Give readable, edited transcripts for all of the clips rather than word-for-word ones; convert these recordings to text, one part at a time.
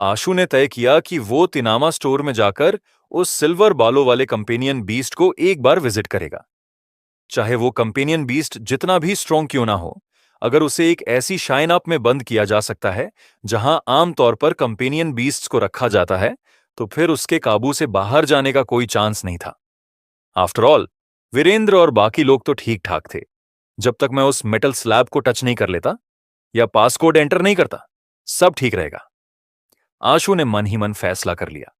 आशु ने तय किया कि वो तिनामा स्टोर में जाकर उस सिल्वर बालों वाले कंपेनियन बीस्ट को एक बार विजिट करेगा। चाहे वो कंपेनियन बीस्ट जितना भी स्ट्रॉन्ग क्यों ना हो, अगर उसे एक ऐसी शाइन अप में बंद किया जा सकता है जहां आमतौर पर कंपेनियन बीस्ट्स को रखा जाता है, तो फिर उसके काबू से बाहर जाने का कोई चांस नहीं था। आफ्टर ऑल, वीरेंद्र और बाकी लोग तो ठीक ठाक थे। जब तक मैं उस मेटल स्लैब को टच नहीं कर लेता या पासकोड एंटर नहीं करता, सब ठीक रहेगा। आशु ने मन ही मन फैसला कर लिया।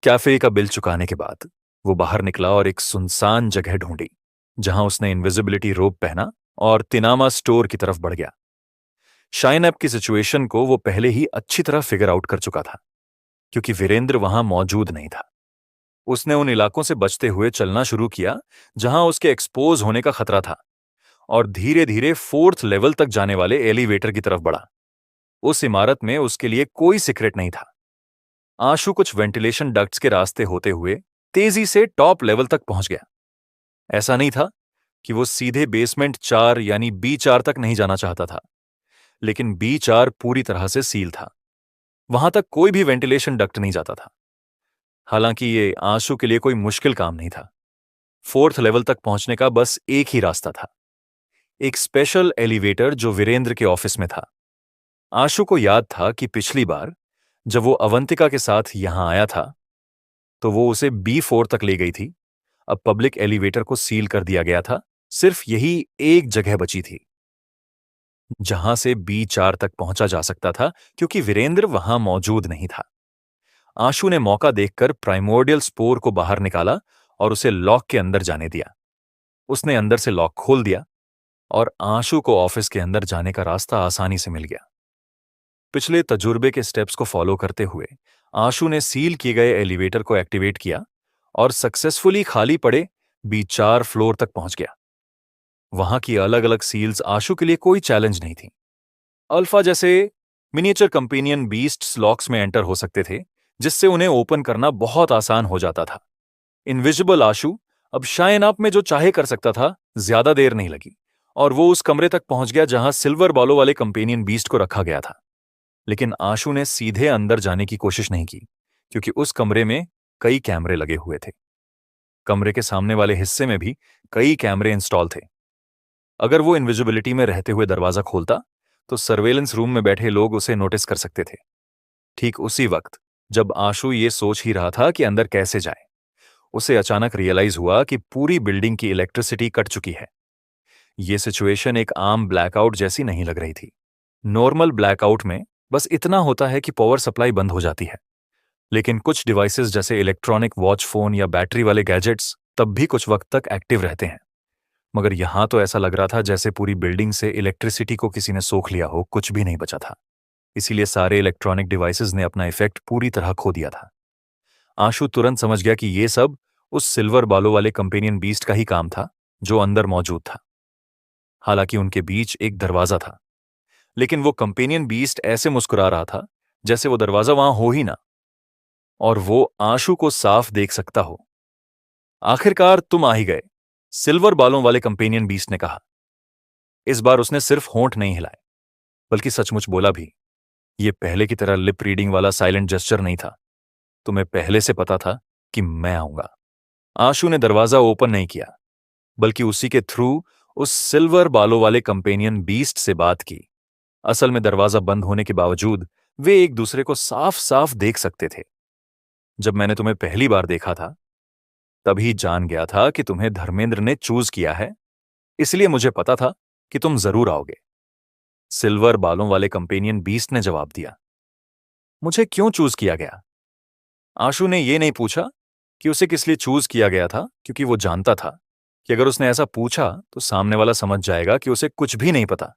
कैफे का बिल चुकाने के बाद वो बाहर निकला और एक सुनसान जगह ढूंढी, जहां उसने इनविजिबिलिटी रोब पहना और तिनामा स्टोर की तरफ बढ़ गया। शाइन ऐप की सिचुएशन को वो पहले ही अच्छी तरह फिगर आउट कर चुका था, क्योंकि वीरेंद्र वहां मौजूद नहीं था। उसने उन इलाकों से बचते हुए चलना शुरू किया जहां उसके एक्सपोज होने का खतरा था, और धीरे धीरे फोर्थ लेवल तक जाने वाले एलिवेटर की तरफ बढ़ा। उस इमारत में उसके लिए कोई सीक्रेट नहीं था। आशु कुछ वेंटिलेशन डक्ट्स के रास्ते होते हुए तेजी से टॉप लेवल तक पहुंच गया। ऐसा नहीं था कि वो सीधे बेसमेंट 4 यानी B4 तक नहीं जाना चाहता था, लेकिन B4 पूरी तरह से सील था। वहां तक कोई भी वेंटिलेशन डक्ट नहीं जाता था। हालांकि ये आशु के लिए कोई मुश्किल काम नहीं था। फोर्थ लेवल तक पहुंचने का बस एक ही रास्ता था, एक स्पेशल एलिवेटर जो वीरेंद्र के ऑफिस में था। आशु को याद था कि पिछली बार जब वो अवंतिका के साथ यहां आया था, तो वो उसे B4 तक ले गई थी। अब पब्लिक एलिवेटर को सील कर दिया गया था। सिर्फ यही एक जगह बची थी जहां से B4 तक पहुंचा जा सकता था, क्योंकि वीरेंद्र वहां मौजूद नहीं था। आशु ने मौका देखकर प्राइमोर्डियल स्पोर को बाहर निकाला और उसे लॉक के अंदर जाने दिया। उसने अंदर से लॉक खोल दिया और आशु को ऑफिस के अंदर जाने का रास्ता आसानी से मिल गया। पिछले तजुर्बे के स्टेप्स को फॉलो करते हुए आशु ने सील किए गए एलिवेटर को एक्टिवेट किया और सक्सेसफुली खाली पड़े B4 फ्लोर तक पहुंच गया। वहां की अलग अलग सील्स आशु के लिए कोई चैलेंज नहीं थी। अल्फा जैसे मिनिएचर कंपेनियन बीस्ट्स लॉक्स में एंटर हो सकते थे, जिससे उन्हें ओपन करना बहुत आसान हो जाता था। इनविजिबल आशु अब शाइन अप में जो चाहे कर सकता था। ज्यादा देर नहीं लगी और वो उस कमरे तक पहुंच गया जहां सिल्वर बालों वाले कंपेनियन बीस्ट को रखा गया था। लेकिन आशु ने सीधे अंदर जाने की कोशिश नहीं की, क्योंकि उस कमरे में कई कैमरे लगे हुए थे। कमरे के सामने वाले हिस्से में भी कई कैमरे इंस्टॉल थे। अगर वो इनविजिबिलिटी में रहते हुए दरवाजा खोलता, तो सर्वेलेंस रूम में बैठे लोग उसे नोटिस कर सकते थे। ठीक उसी वक्त जब आशु ये सोच ही रहा था कि अंदर कैसे जाए, उसे अचानक रियलाइज हुआ कि पूरी बिल्डिंग की इलेक्ट्रिसिटी कट चुकी है। ये सिचुएशन एक आम ब्लैकआउट जैसी नहीं लग रही थी। नॉर्मल ब्लैकआउट में बस इतना होता है कि पावर सप्लाई बंद हो जाती है, लेकिन कुछ डिवाइसेस जैसे इलेक्ट्रॉनिक वॉच फोन या बैटरी वाले गैजेट्स तब भी कुछ वक्त तक एक्टिव रहते हैं। मगर यहां तो ऐसा लग रहा था जैसे पूरी बिल्डिंग से इलेक्ट्रिसिटी को किसी ने सोख लिया हो, कुछ भी नहीं बचा था। इसीलिए सारे इलेक्ट्रॉनिक डिवाइसेस ने अपना इफेक्ट पूरी तरह खो दिया था। आशु तुरंत समझ गया कि ये सब उस सिल्वर बालों वाले कंपेनियन बीस्ट का ही काम था जो अंदर मौजूद था। हालांकि उनके बीच एक दरवाजा था, लेकिन वो कंपेनियन बीस्ट ऐसे मुस्कुरा रहा था जैसे वो दरवाजा वहां हो ही ना, और वो आशु को साफ देख सकता हो। आखिरकार तुम आ ही गए, सिल्वर बालों वाले कंपेनियन बीस्ट ने कहा। इस बार उसने सिर्फ होंठ नहीं हिलाए, बल्कि सचमुच बोला भी। ये पहले की तरह लिप रीडिंग वाला साइलेंट जेस्चर नहीं था। तुम्हें पहले से पता था कि मैं आऊंगा। आशु ने दरवाजा ओपन नहीं किया, बल्कि उसी के थ्रू उस सिल्वर बालों वाले कंपेनियन बीस्ट से बात की। असल में दरवाजा बंद होने के बावजूद वे एक दूसरे को साफ साफ देख सकते थे। जब मैंने तुम्हें पहली बार देखा था, तभी जान गया था कि तुम्हें धर्मेंद्र ने चूज किया है, इसलिए मुझे पता था कि तुम जरूर आओगे। सिल्वर बालों वाले कंपेनियन बीस्ट ने जवाब दिया। मुझे क्यों चूज किया गया? आशु ने यह नहीं पूछा कि उसे किस लिए चूज किया गया था, क्योंकि वो जानता था कि अगर उसने ऐसा पूछा तो सामने वाला समझ जाएगा कि उसे कुछ भी नहीं पता,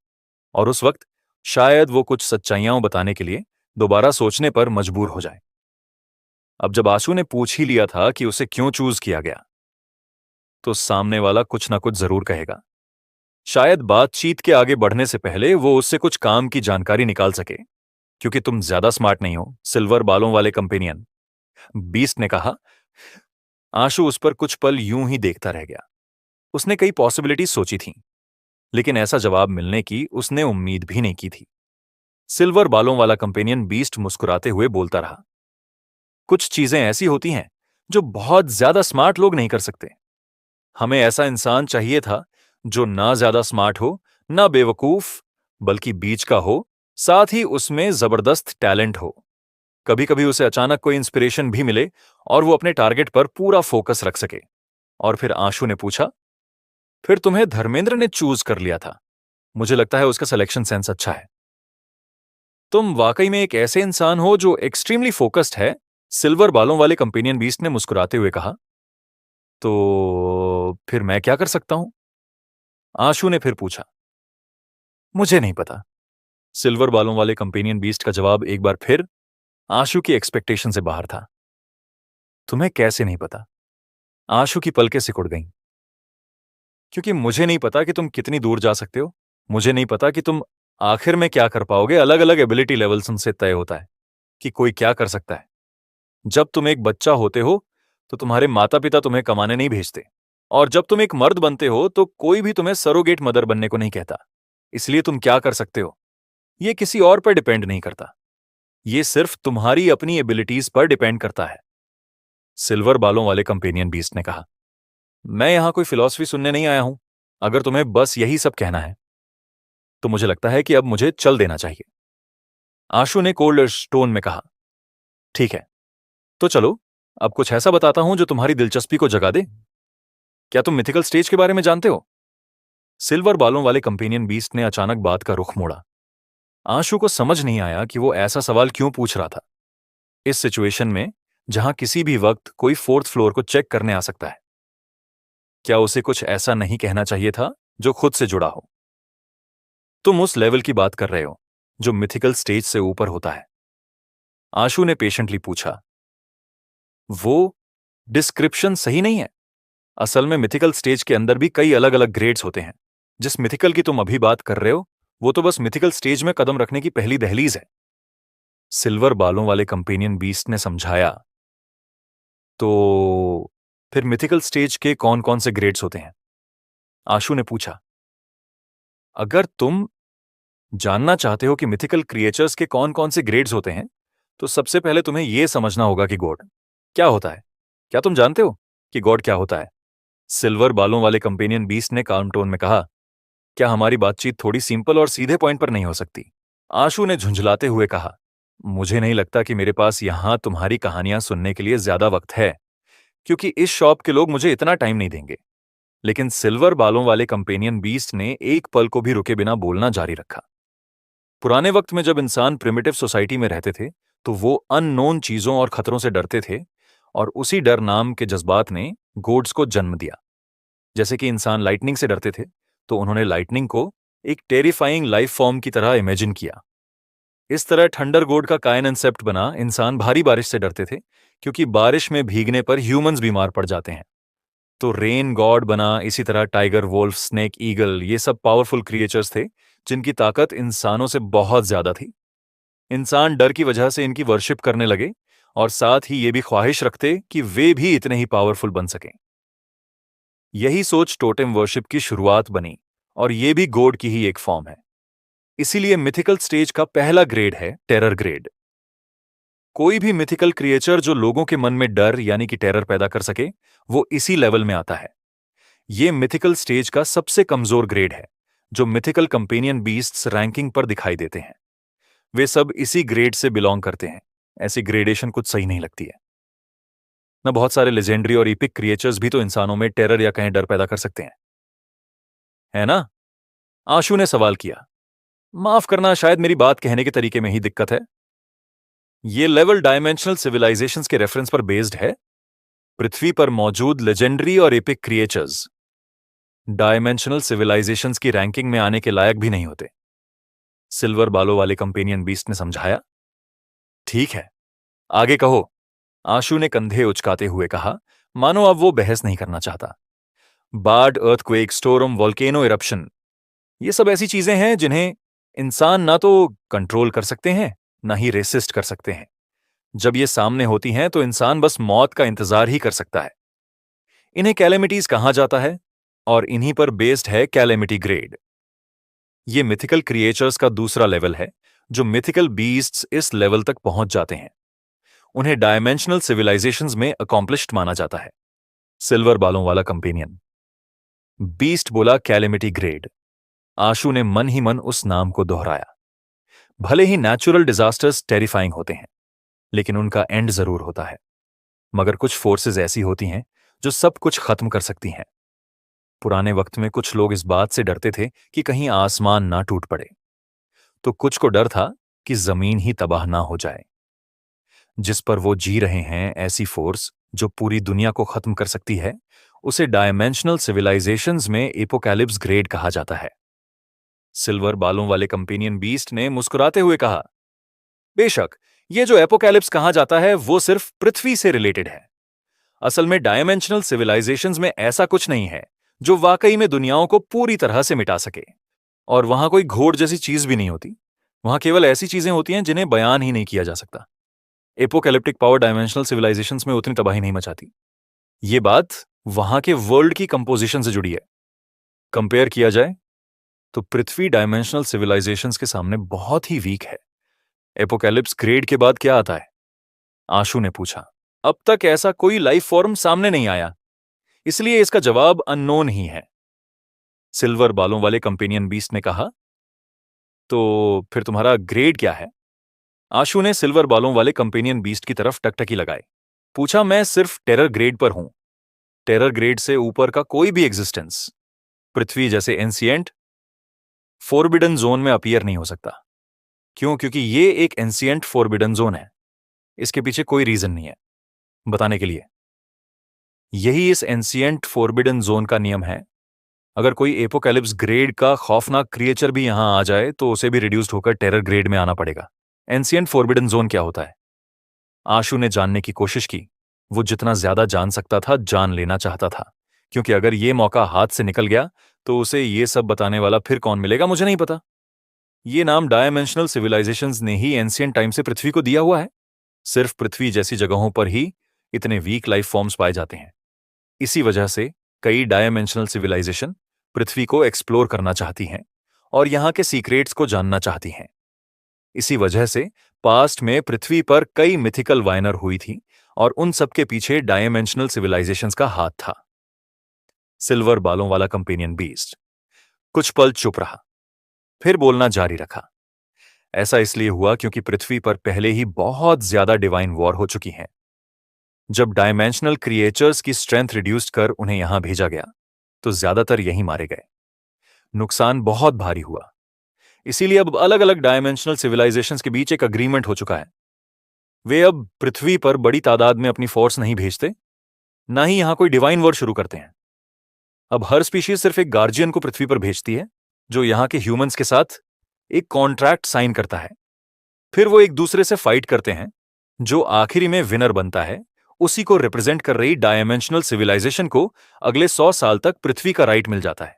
और उस वक्त शायद वो कुछ सच्चाइयां बताने के लिए दोबारा सोचने पर मजबूर हो जाए। अब जब आशु ने पूछ ही लिया था कि उसे क्यों चूज किया गया, तो सामने वाला कुछ ना कुछ जरूर कहेगा। शायद बातचीत के आगे बढ़ने से पहले वो उससे कुछ काम की जानकारी निकाल सके, क्योंकि तुम ज्यादा स्मार्ट नहीं हो, सिल्वर बालों वाले कंपेनियन, बीस्ट ने कहा। आशु उस पर कुछ पल यूं ही देखता रह गया। उसने कई पॉसिबिलिटीज सोची थी, लेकिन ऐसा जवाब मिलने की उसने उम्मीद भी नहीं की थी। सिल्वर बालों वाला कंपेनियन बीस्ट मुस्कुराते हुए बोलता रहा, कुछ चीजें ऐसी होती हैं जो बहुत ज्यादा स्मार्ट लोग नहीं कर सकते। हमें ऐसा इंसान चाहिए था जो ना ज्यादा स्मार्ट हो, ना बेवकूफ, बल्कि बीच का हो, साथ ही उसमें जबरदस्त टैलेंट हो। कभी कभी उसे अचानक कोई इंस्पिरेशन भी मिले और वो अपने टारगेट पर पूरा फोकस रख सके। और फिर आशु ने पूछा, फिर तुम्हें धर्मेंद्र ने चूज कर लिया था। मुझे लगता है उसका सिलेक्शन सेंस अच्छा है। तुम वाकई में एक ऐसे इंसान हो जो एक्सट्रीमली फोकस्ड है, सिल्वर बालों वाले कंपेनियन बीस्ट ने मुस्कुराते हुए कहा। तो फिर मैं क्या कर सकता हूं? आशु ने फिर पूछा। मुझे नहीं पता। सिल्वर बालों वाले कंपेनियन बीस्ट का जवाब एक बार फिर आशु की एक्सपेक्टेशन से बाहर था। तुम्हें कैसे नहीं पता? आशु की पलकें सिकुड़ गईं। क्योंकि मुझे नहीं पता कि तुम कितनी दूर जा सकते हो। मुझे नहीं पता कि तुम आखिर में क्या कर पाओगे। अलग अलग एबिलिटी लेवल्स उनसे तय होता है कि कोई क्या कर सकता है। जब तुम एक बच्चा होते हो तो तुम्हारे माता पिता तुम्हें कमाने नहीं भेजते, और जब तुम एक मर्द बनते हो तो कोई भी तुम्हें सरोगेट मदर बनने को नहीं कहता। इसलिए तुम क्या कर सकते हो ये किसी और पर डिपेंड नहीं करता। ये सिर्फ तुम्हारी अपनी एबिलिटीज पर डिपेंड करता है। सिल्वर बालों वाले कंपेनियन बीस्ट ने कहा, मैं यहां कोई फिलॉसफी सुनने नहीं आया हूं। अगर तुम्हें बस यही सब कहना है तो मुझे लगता है कि अब मुझे चल देना चाहिए। आशु ने कोल्ड टोन में कहा, ठीक है, तो चलो, अब कुछ ऐसा बताता हूं जो तुम्हारी दिलचस्पी को जगा दे। क्या तुम मिथिकल स्टेज के बारे में जानते हो? सिल्वर बालों वाले कंपेनियन बीस्ट ने अचानक बात का रुख मोड़ा। आशु को समझ नहीं आया कि वो ऐसा सवाल क्यों पूछ रहा था, इस सिचुएशन में जहां किसी भी वक्त कोई फोर्थ फ्लोर को चेक करने आ सकता है। क्या उसे कुछ ऐसा नहीं कहना चाहिए था जो खुद से जुड़ा हो? तुम उस लेवल की बात कर रहे हो जो मिथिकल स्टेज से ऊपर होता है। आशु ने पेशेंटली पूछा। वो डिस्क्रिप्शन सही नहीं है। असल में मिथिकल स्टेज के अंदर भी कई अलग अलग ग्रेड्स होते हैं। जिस मिथिकल की तुम अभी बात कर रहे हो वो तो बस मिथिकल स्टेज में कदम रखने की पहली दहलीज है। सिल्वर बालों वाले कंपेनियन बीस्ट ने समझाया। तो फिर मिथिकल स्टेज के कौन कौन से ग्रेड्स होते हैं? आशु ने पूछा। अगर तुम जानना चाहते हो कि मिथिकल क्रिएचर्स के कौन कौन से ग्रेड्स होते हैं तो सबसे पहले तुम्हें यह समझना होगा कि गॉड क्या होता है। क्या तुम जानते हो कि गॉड क्या होता है? सिल्वर बालों वाले कंपेनियन बीस्ट ने काम टोन में कहा। क्या हमारी बातचीत थोड़ी सिंपल और सीधे पॉइंट पर नहीं हो सकती? आशु ने झुंझलाते हुए कहा, मुझे नहीं लगता कि मेरे पास यहां तुम्हारी कहानियां सुनने के लिए ज्यादा वक्त है, क्योंकि इस शॉप के लोग मुझे इतना टाइम नहीं देंगे। लेकिन सिल्वर बालों वाले कंपेनियन बीस्ट ने एक पल को भी रुके बिना बोलना जारी रखा। पुराने वक्त में जब इंसान प्रिमिटिव सोसाइटी में रहते थे तो वो अननोन चीजों और खतरों से डरते थे, और उसी डर नाम के जज्बात ने गोड्स को जन्म दिया। जैसे कि इंसान लाइटनिंग से डरते थे तो उन्होंने लाइटनिंग को एक टेरिफाइंग लाइफ फॉर्म की तरह इमेजिन किया। इस तरह थंडर गोड का काइनेंसेप्ट बना। इंसान भारी बारिश से डरते थे क्योंकि बारिश में भीगने पर ह्यूमंस बीमार पड़ जाते हैं। तो रेन गॉड बना। इसी तरह टाइगर, वोल्फ, स्नेक, ईगल, ये सब पावरफुल क्रिएचर्स थे जिनकी ताकत इंसानों से बहुत ज्यादा थी। इंसान डर की वजह से इनकी वर्शिप करने लगे और साथ ही ये भी ख्वाहिश रखते कि वे भी इतने ही पावरफुल बन सकें। यही सोच टोटेम वर्शिप की शुरुआत बनी, और ये भी गॉड की ही एक फॉर्म है। इसीलिए मिथिकल स्टेज का पहला ग्रेड है टेरर ग्रेड। कोई भी मिथिकल क्रिएचर जो लोगों के मन में डर यानी कि टेरर पैदा कर सके वो इसी लेवल में आता है। ये मिथिकल स्टेज का सबसे कमजोर ग्रेड है जो मिथिकल कंपेनियन बीस्ट्स रैंकिंग पर दिखाई देते हैं। वे सब इसी ग्रेड से बिलोंग करते हैं। ऐसी ग्रेडेशन कुछ सही नहीं लगती है ना। बहुत सारे लेजेंडरी और इपिक क्रिएचर्स भी तो इंसानों में टेरर या कहीं डर पैदा कर सकते हैं, है ना? आशु ने सवाल किया। माफ करना, शायद मेरी बात कहने के तरीके में ही दिक्कत है। ये लेवल डायमेंशनल सिविलाइजेशंस के रेफरेंस पर बेस्ड है। पृथ्वी पर मौजूद लेजेंडरी और एपिक क्रिएचर्स डायमेंशनल सिविलाइजेशंस की रैंकिंग में आने के लायक भी नहीं होते। सिल्वर बालों वाले कंपेनियन बीस्ट ने समझाया। ठीक है, आगे कहो। आशु ने कंधे उचकाते हुए कहा, मानो अब वो बहस नहीं करना चाहता। बार्ड, अर्थक्वेक, स्टोर्म, वोल्केनो इरप्शन, ये सब ऐसी चीजें हैं जिन्हें इंसान ना तो कंट्रोल कर सकते हैं ना ही रेसिस्ट कर सकते हैं। जब ये सामने होती हैं तो इंसान बस मौत का इंतजार ही कर सकता है। इन्हें कैलेमिटीज कहा जाता है और इन्हीं पर बेस्ड है कैलेमिटी ग्रेड। ये मिथिकल क्रिएचर्स का दूसरा लेवल है जो मिथिकल बीस्ट्स इस लेवल तक पहुंच जाते हैं उन्हें डायमेंशनल सिविलाइजेशंस में अकॉम्प्लिश्ड माना जाता है। सिल्वर बालों वाला कंपेनियन बीस्ट बोला कैलेमिटी ग्रेड। आशु ने मन ही मन उस नाम को दोहराया। भले ही नेचुरल डिजास्टर्स टेरिफाइंग होते हैं, लेकिन उनका एंड जरूर होता है। मगर कुछ फोर्सेस ऐसी होती हैं जो सब कुछ खत्म कर सकती हैं। पुराने वक्त में कुछ लोग इस बात से डरते थे कि कहीं आसमान ना टूट पड़े, तो कुछ को डर था कि जमीन ही तबाह ना हो जाए। जिस पर वो जी रहे हैं, ऐसी फोर्स जो पूरी दुनिया को खत्म कर सकती है, उसे डायमेंशनल सिविलाइजेशंस में एपोकैलिप्स ग्रेड कहा जाता है। सिल्वर बालों वाले कंपेनियन बीस्ट ने मुस्कुराते हुए कहा, बेशक ये जो एपोकैलिप्स कहा जाता है वो सिर्फ पृथ्वी से रिलेटेड है। असल में डायमेंशनल सिविलाइजेशंस में ऐसा कुछ नहीं है जो वाकई में दुनियाओं को पूरी तरह से मिटा सके। और वहां कोई घोड़ जैसी चीज भी नहीं होती। वहां केवल ऐसी चीजें होती हैं जिन्हें बयान ही नहीं किया जा सकता। एपोकैलिप्टिक पावर डायमेंशनल सिविलाइजेशंस में उतनी तबाही नहीं मचाती। ये बात वहां के वर्ल्ड की कंपोजिशन से जुड़ी है। कंपेयर किया जाए तो पृथ्वी डायमेंशनल सिविलाइजेशंस के सामने बहुत ही वीक है। एपोकैलिप्स ग्रेड के बाद क्या आता है? आशु ने पूछा। अब तक ऐसा कोई लाइफ फॉर्म सामने नहीं आया, इसलिए इसका जवाब अननोन ही है। सिल्वर बालों वाले कंपेनियन बीस्ट ने कहा। तो फिर तुम्हारा ग्रेड क्या है? आशु ने सिल्वर बालों वाले कंपेनियन बीस्ट की तरफ टकटकी लगाई। पूछा, मैं सिर्फ टेरर ग्रेड पर हूं। टेरर ग्रेड से ऊपर का कोई भी एग्जिस्टेंस पृथ्वी जैसे एंसिएंट फोरबिडन जोन में अपीयर नहीं हो सकता। क्यों? क्योंकि ये एक एंसिएंट फोरबिडन जोन है। इसके पीछे कोई रीजन नहीं है बताने के लिए। यही इस एंसिएंट फोरबिडन जोन का नियम है। अगर कोई एपोकैलिप्स ग्रेड का खौफनाक क्रिएचर भी यहां आ जाए तो उसे भी रिड्यूस्ड होकर टेरर ग्रेड में आना पड़ेगा। एंसिएंट फोरबिडन जोन क्या होता है? आशु ने जानने की कोशिश की। वो जितना ज्यादा जान सकता था जान लेना चाहता था, क्योंकि अगर ये मौका हाथ से निकल गया तो उसे ये सब बताने वाला फिर कौन मिलेगा, मुझे नहीं पता। ये नाम डायमेंशनल सिविलाइजेशंस ने ही एंशिएंट टाइम से पृथ्वी को दिया हुआ है। सिर्फ पृथ्वी जैसी जगहों पर ही इतने वीक लाइफ फॉर्म्स पाए जाते हैं। इसी वजह से कई डायमेंशनल सिविलाइजेशन पृथ्वी को एक्सप्लोर करना चाहती हैं और यहां के सीक्रेट्स को जानना चाहती हैं। इसी वजह से पास्ट में पृथ्वी पर कई मिथिकल वायनर हुई थी और उन सबके पीछे डायमेंशनल सिविलाइजेशंस का हाथ था। सिल्वर बालों वाला कंपेनियन बीस्ट कुछ पल चुप रहा, फिर बोलना जारी रखा। ऐसा इसलिए हुआ क्योंकि पृथ्वी पर पहले ही बहुत ज्यादा डिवाइन वॉर हो चुकी है। जब डायमेंशनल क्रिएचर्स की स्ट्रेंथ रिड्यूस्ड कर उन्हें यहां भेजा गया तो ज्यादातर यहीं मारे गए। नुकसान बहुत भारी हुआ। इसीलिए अब अलग अलग डायमेंशनल सिविलाइजेशंस के बीच एक अग्रीमेंट हो चुका है। वे अब पृथ्वी पर बड़ी तादाद में अपनी फोर्स नहीं भेजते, ना ही यहां कोई डिवाइन वॉर शुरू करते हैं। अब हर स्पीशीज सिर्फ एक गार्जियन को पृथ्वी पर भेजती है, जो यहां के ह्यूमंस के साथ एक कॉन्ट्रैक्ट साइन करता है। फिर वो एक दूसरे से फाइट करते हैं। जो आखिरी में विनर बनता है उसी को रिप्रेजेंट कर रही डायमेंशनल सिविलाइजेशन को अगले 100 साल तक पृथ्वी का राइट मिल जाता है।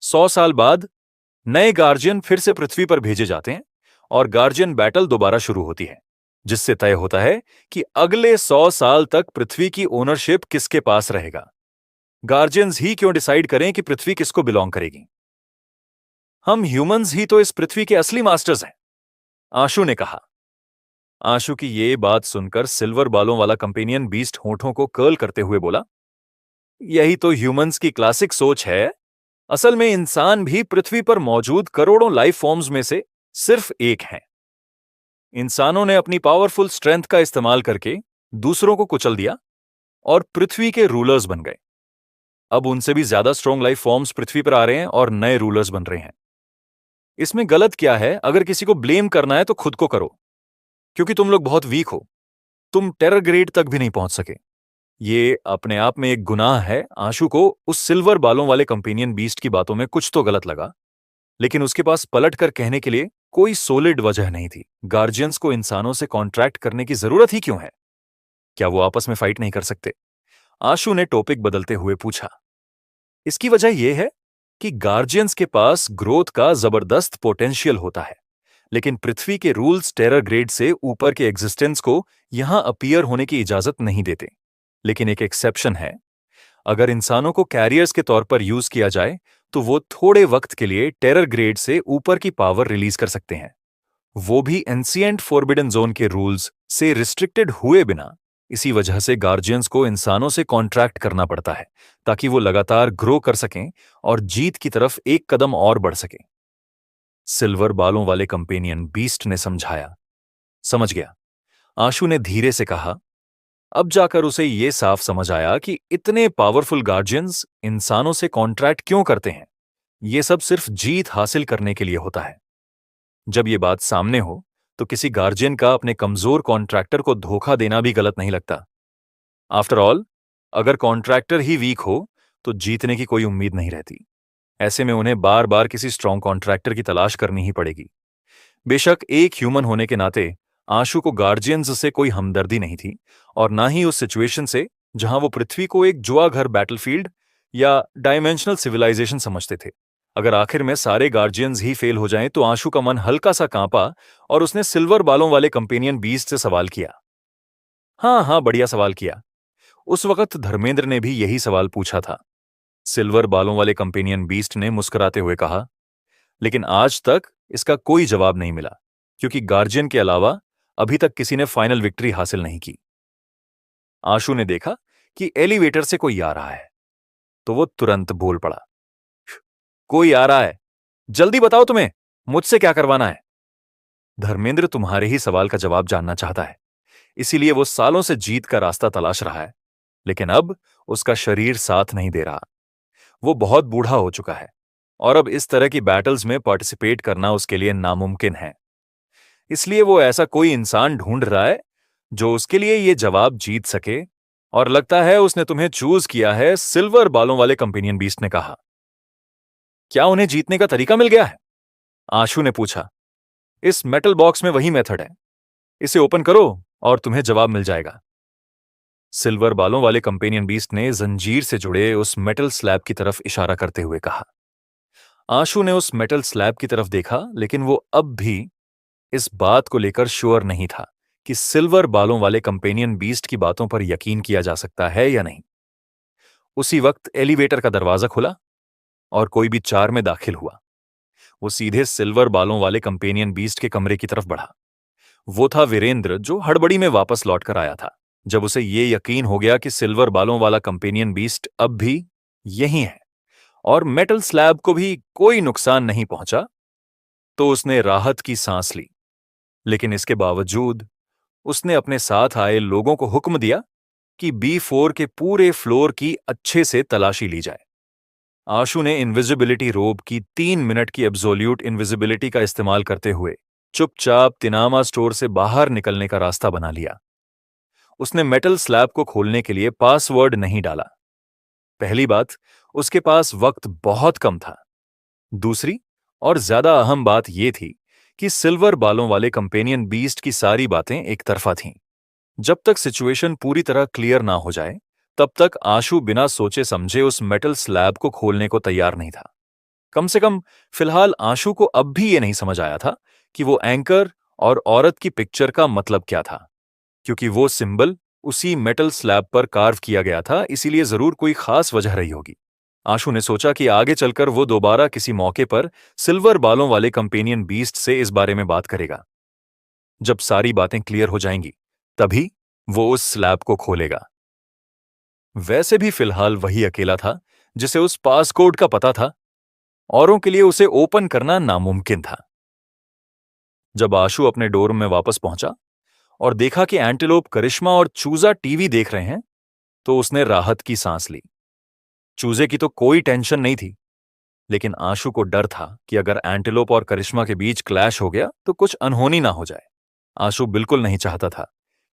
100 साल बाद नए गार्जियन फिर से पृथ्वी पर भेजे जाते हैं और गार्जियन बैटल दोबारा शुरू होती है, जिससे तय होता है कि अगले 100 साल तक पृथ्वी की ओनरशिप किसके पास रहेगा। गार्जियंस ही क्यों डिसाइड करें कि पृथ्वी किसको बिलोंग करेगी? हम ह्यूमंस ही तो इस पृथ्वी के असली मास्टर्स हैं, आशु ने कहा। आशु की ये बात सुनकर सिल्वर बालों वाला कंपेनियन बीस्ट होठों को कर्ल करते हुए बोला, यही तो ह्यूमंस की क्लासिक सोच है। असल में इंसान भी पृथ्वी पर मौजूद करोड़ों लाइफ फॉर्म्स में से सिर्फ एक हैं। इंसानों ने अपनी पावरफुल स्ट्रेंथ का इस्तेमाल करके दूसरों को कुचल दिया और पृथ्वी के रूलर्स बन गए। अब उनसे भी ज्यादा स्ट्रॉन्ग लाइफ फॉर्म्स पृथ्वी पर आ रहे हैं और नए रूलर्स बन रहे हैं। इसमें गलत क्या है? अगर किसी को ब्लेम करना है तो खुद को करो, क्योंकि तुम लोग बहुत वीक हो। तुम टेरर ग्रेड तक भी नहीं पहुंच सके। ये अपने आप में एक गुनाह है। आशु को उस सिल्वर बालों वाले कंपेनियन बीस्ट की बातों में कुछ तो गलत लगा, लेकिन उसके पास पलट कर कहने के लिए कोई सॉलिड वजह नहीं थी। गार्जियंस को इंसानों से कॉन्ट्रैक्ट करने की जरूरत ही क्यों है? क्या वो आपस में फाइट नहीं कर सकते? आशु ने टॉपिक बदलते हुए पूछा। इसकी वजह यह है कि गार्जियंस के पास ग्रोथ का जबरदस्त पोटेंशियल होता है, लेकिन पृथ्वी के रूल्स टेरर ग्रेड से ऊपर के एग्जिस्टेंस को यहां अपीयर होने की इजाजत नहीं देते। लेकिन एक एक्सेप्शन है। अगर इंसानों को कैरियर्स के तौर पर यूज किया जाए तो वो थोड़े वक्त के लिए टेरर ग्रेड से ऊपर की पावर रिलीज कर सकते हैं। वो भी एंशिएंट फॉरबिडन जोन के रूल्स से रिस्ट्रिक्टेड हुए बिना। इसी वजह से गार्जियंस को इंसानों से कॉन्ट्रैक्ट करना पड़ता है ताकि वो लगातार ग्रो कर सकें और जीत की तरफ एक कदम और बढ़ सकें। सिल्वर बालों वाले कंपेनियन बीस्ट ने समझाया। समझ गया, आशु ने धीरे से कहा। अब जाकर उसे ये साफ समझ आया कि इतने पावरफुल गार्जियंस इंसानों से कॉन्ट्रैक्ट क्यों करते हैं। ये सब सिर्फ जीत हासिल करने के लिए होता है। जब ये बात सामने हो तो किसी गार्जियन का अपने कमजोर कॉन्ट्रैक्टर को धोखा देना भी गलत नहीं लगता। आफ्टर ऑल, अगर कॉन्ट्रैक्टर ही वीक हो तो जीतने की कोई उम्मीद नहीं रहती। ऐसे में उन्हें बार बार किसी स्ट्रॉन्ग कॉन्ट्रैक्टर की तलाश करनी ही पड़ेगी। बेशक एक ह्यूमन होने के नाते आशु को गार्जियंस से कोई हमदर्दी नहीं थी और ना ही उस सिचुएशन से जहां वो पृथ्वी को एक जुआ घर बैटलफील्ड या डायमेंशनल सिविलाइजेशन समझते थे। अगर आखिर में सारे गार्जियंस ही फेल हो जाएं तो आशु का मन हल्का सा कांपा और उसने सिल्वर बालों वाले कंपेनियन बीस्ट से सवाल किया। हाँ हाँ, बढ़िया सवाल किया। उस वक्त धर्मेंद्र ने भी यही सवाल पूछा था। सिल्वर बालों वाले कंपेनियन बीस्ट ने मुस्कुराते हुए कहा, लेकिन आज तक इसका कोई जवाब नहीं मिला क्योंकि गार्जियन के अलावा अभी तक किसी ने फाइनल विक्ट्री हासिल नहीं की। आशु ने देखा कि एलिवेटर से कोई आ रहा है तो वो तुरंत बोल पड़ा, कोई आ रहा है, जल्दी बताओ तुम्हें मुझसे क्या करवाना है। धर्मेंद्र तुम्हारे ही सवाल का जवाब जानना चाहता है, इसीलिए वो सालों से जीत का रास्ता तलाश रहा है, लेकिन अब उसका शरीर साथ नहीं दे रहा। वो बहुत बूढ़ा हो चुका है और अब इस तरह की बैटल्स में पार्टिसिपेट करना उसके लिए नामुमकिन है। इसलिए वो ऐसा कोई इंसान ढूंढ रहा है जो उसके लिए ये जवाब जीत सके, और लगता है उसने तुम्हें चूज किया है, सिल्वर बालों वाले कंपेनियन बीस्ट ने कहा। क्या उन्हें जीतने का तरीका मिल गया है? आशु ने पूछा। इस मेटल बॉक्स में वही मेथड है, इसे ओपन करो और तुम्हें जवाब मिल जाएगा। सिल्वर बालों वाले कंपेनियन बीस्ट ने जंजीर से जुड़े उस मेटल स्लैब की तरफ इशारा करते हुए कहा। आशु ने उस मेटल स्लैब की तरफ देखा, लेकिन वो अब भी इस बात को लेकर श्योर नहीं था कि सिल्वर बालों वाले कंपेनियन बीस्ट की बातों पर यकीन किया जा सकता है या नहीं। उसी वक्त एलिवेटर का दरवाजा खुला और कोई भी चार में दाखिल हुआ। वो सीधे सिल्वर बालों वाले कंपेनियन बीस्ट के कमरे की तरफ बढ़ा। वो था वीरेंद्र, जो हड़बड़ी में वापस लौटकर आया था। जब उसे ये यकीन हो गया कि सिल्वर बालों वाला कंपेनियन बीस्ट अब भी यहीं है और मेटल स्लैब को भी कोई नुकसान नहीं पहुंचा, तो उसने राहत की सांस ली। लेकिन इसके बावजूद उसने अपने साथ आए लोगों को हुक्म दिया कि B4 के पूरे फ्लोर की अच्छे से तलाशी ली जाए। आशु ने इनविजिबिलिटी रोब की 3 मिनट की एब्सोल्यूट इनविजिबिलिटी का इस्तेमाल करते हुए चुपचाप तिनामा स्टोर से बाहर निकलने का रास्ता बना लिया। उसने मेटल स्लैब को खोलने के लिए पासवर्ड नहीं डाला। पहली बात, उसके पास वक्त बहुत कम था। दूसरी और ज्यादा अहम बात यह थी कि सिल्वर बालों वाले कंपेनियन बीस्ट की सारी बातें एक तरफा थीं। जब तक सिचुएशन पूरी तरह क्लियर ना हो जाए तब तक आशु बिना सोचे समझे उस मेटल स्लैब को खोलने को तैयार नहीं था। कम से कम फिलहाल आशु को अब भी यह नहीं समझ आया था कि वो एंकर और औरत की पिक्चर का मतलब क्या था, क्योंकि वो सिंबल उसी मेटल स्लैब पर कार्व किया गया था, इसीलिए जरूर कोई खास वजह रही होगी। आशु ने सोचा कि आगे चलकर वो दोबारा किसी मौके पर सिल्वर बालों वाले कंपेनियन बीस्ट से इस बारे में बात करेगा। जब सारी बातें क्लियर हो जाएंगी तभी वो उस स्लैब को खोलेगा। वैसे भी फिलहाल वही अकेला था जिसे उस पासकोड का पता था। औरों के लिए उसे ओपन करना नामुमकिन था। जब आशु अपने डोर में वापस पहुंचा और देखा कि एंटीलोप, करिश्मा और चूजा टीवी देख रहे हैं, तो उसने राहत की सांस ली। चूजे की तो कोई टेंशन नहीं थी, लेकिन आशु को डर था कि अगर एंटीलोप और करिश्मा के बीच क्लैश हो गया तो कुछ अनहोनी ना हो जाए। आशु बिल्कुल नहीं चाहता था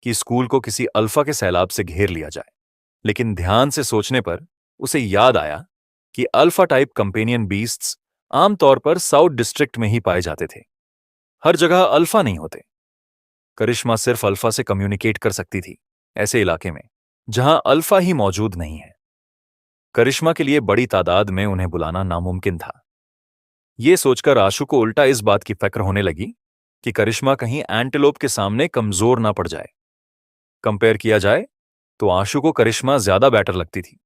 कि स्कूल को किसी अल्फा के सैलाब से घेर लिया जाए, लेकिन ध्यान से सोचने पर उसे याद आया कि अल्फा टाइप कंपेनियन बीस्ट्स आमतौर पर साउथ डिस्ट्रिक्ट में ही पाए जाते थे। हर जगह अल्फा नहीं होते। करिश्मा सिर्फ अल्फा से कम्युनिकेट कर सकती थी ऐसे इलाके में जहां अल्फा ही मौजूद नहीं है। करिश्मा के लिए बड़ी तादाद में उन्हें बुलाना नामुमकिन था। यह सोचकर आशु को उल्टा इस बात की फिक्र होने लगी कि करिश्मा कहीं एंटीलोप के सामने कमजोर ना पड़ जाए। कंपेयर किया जाए तो आशु को करिश्मा ज्यादा बेटर लगती थी।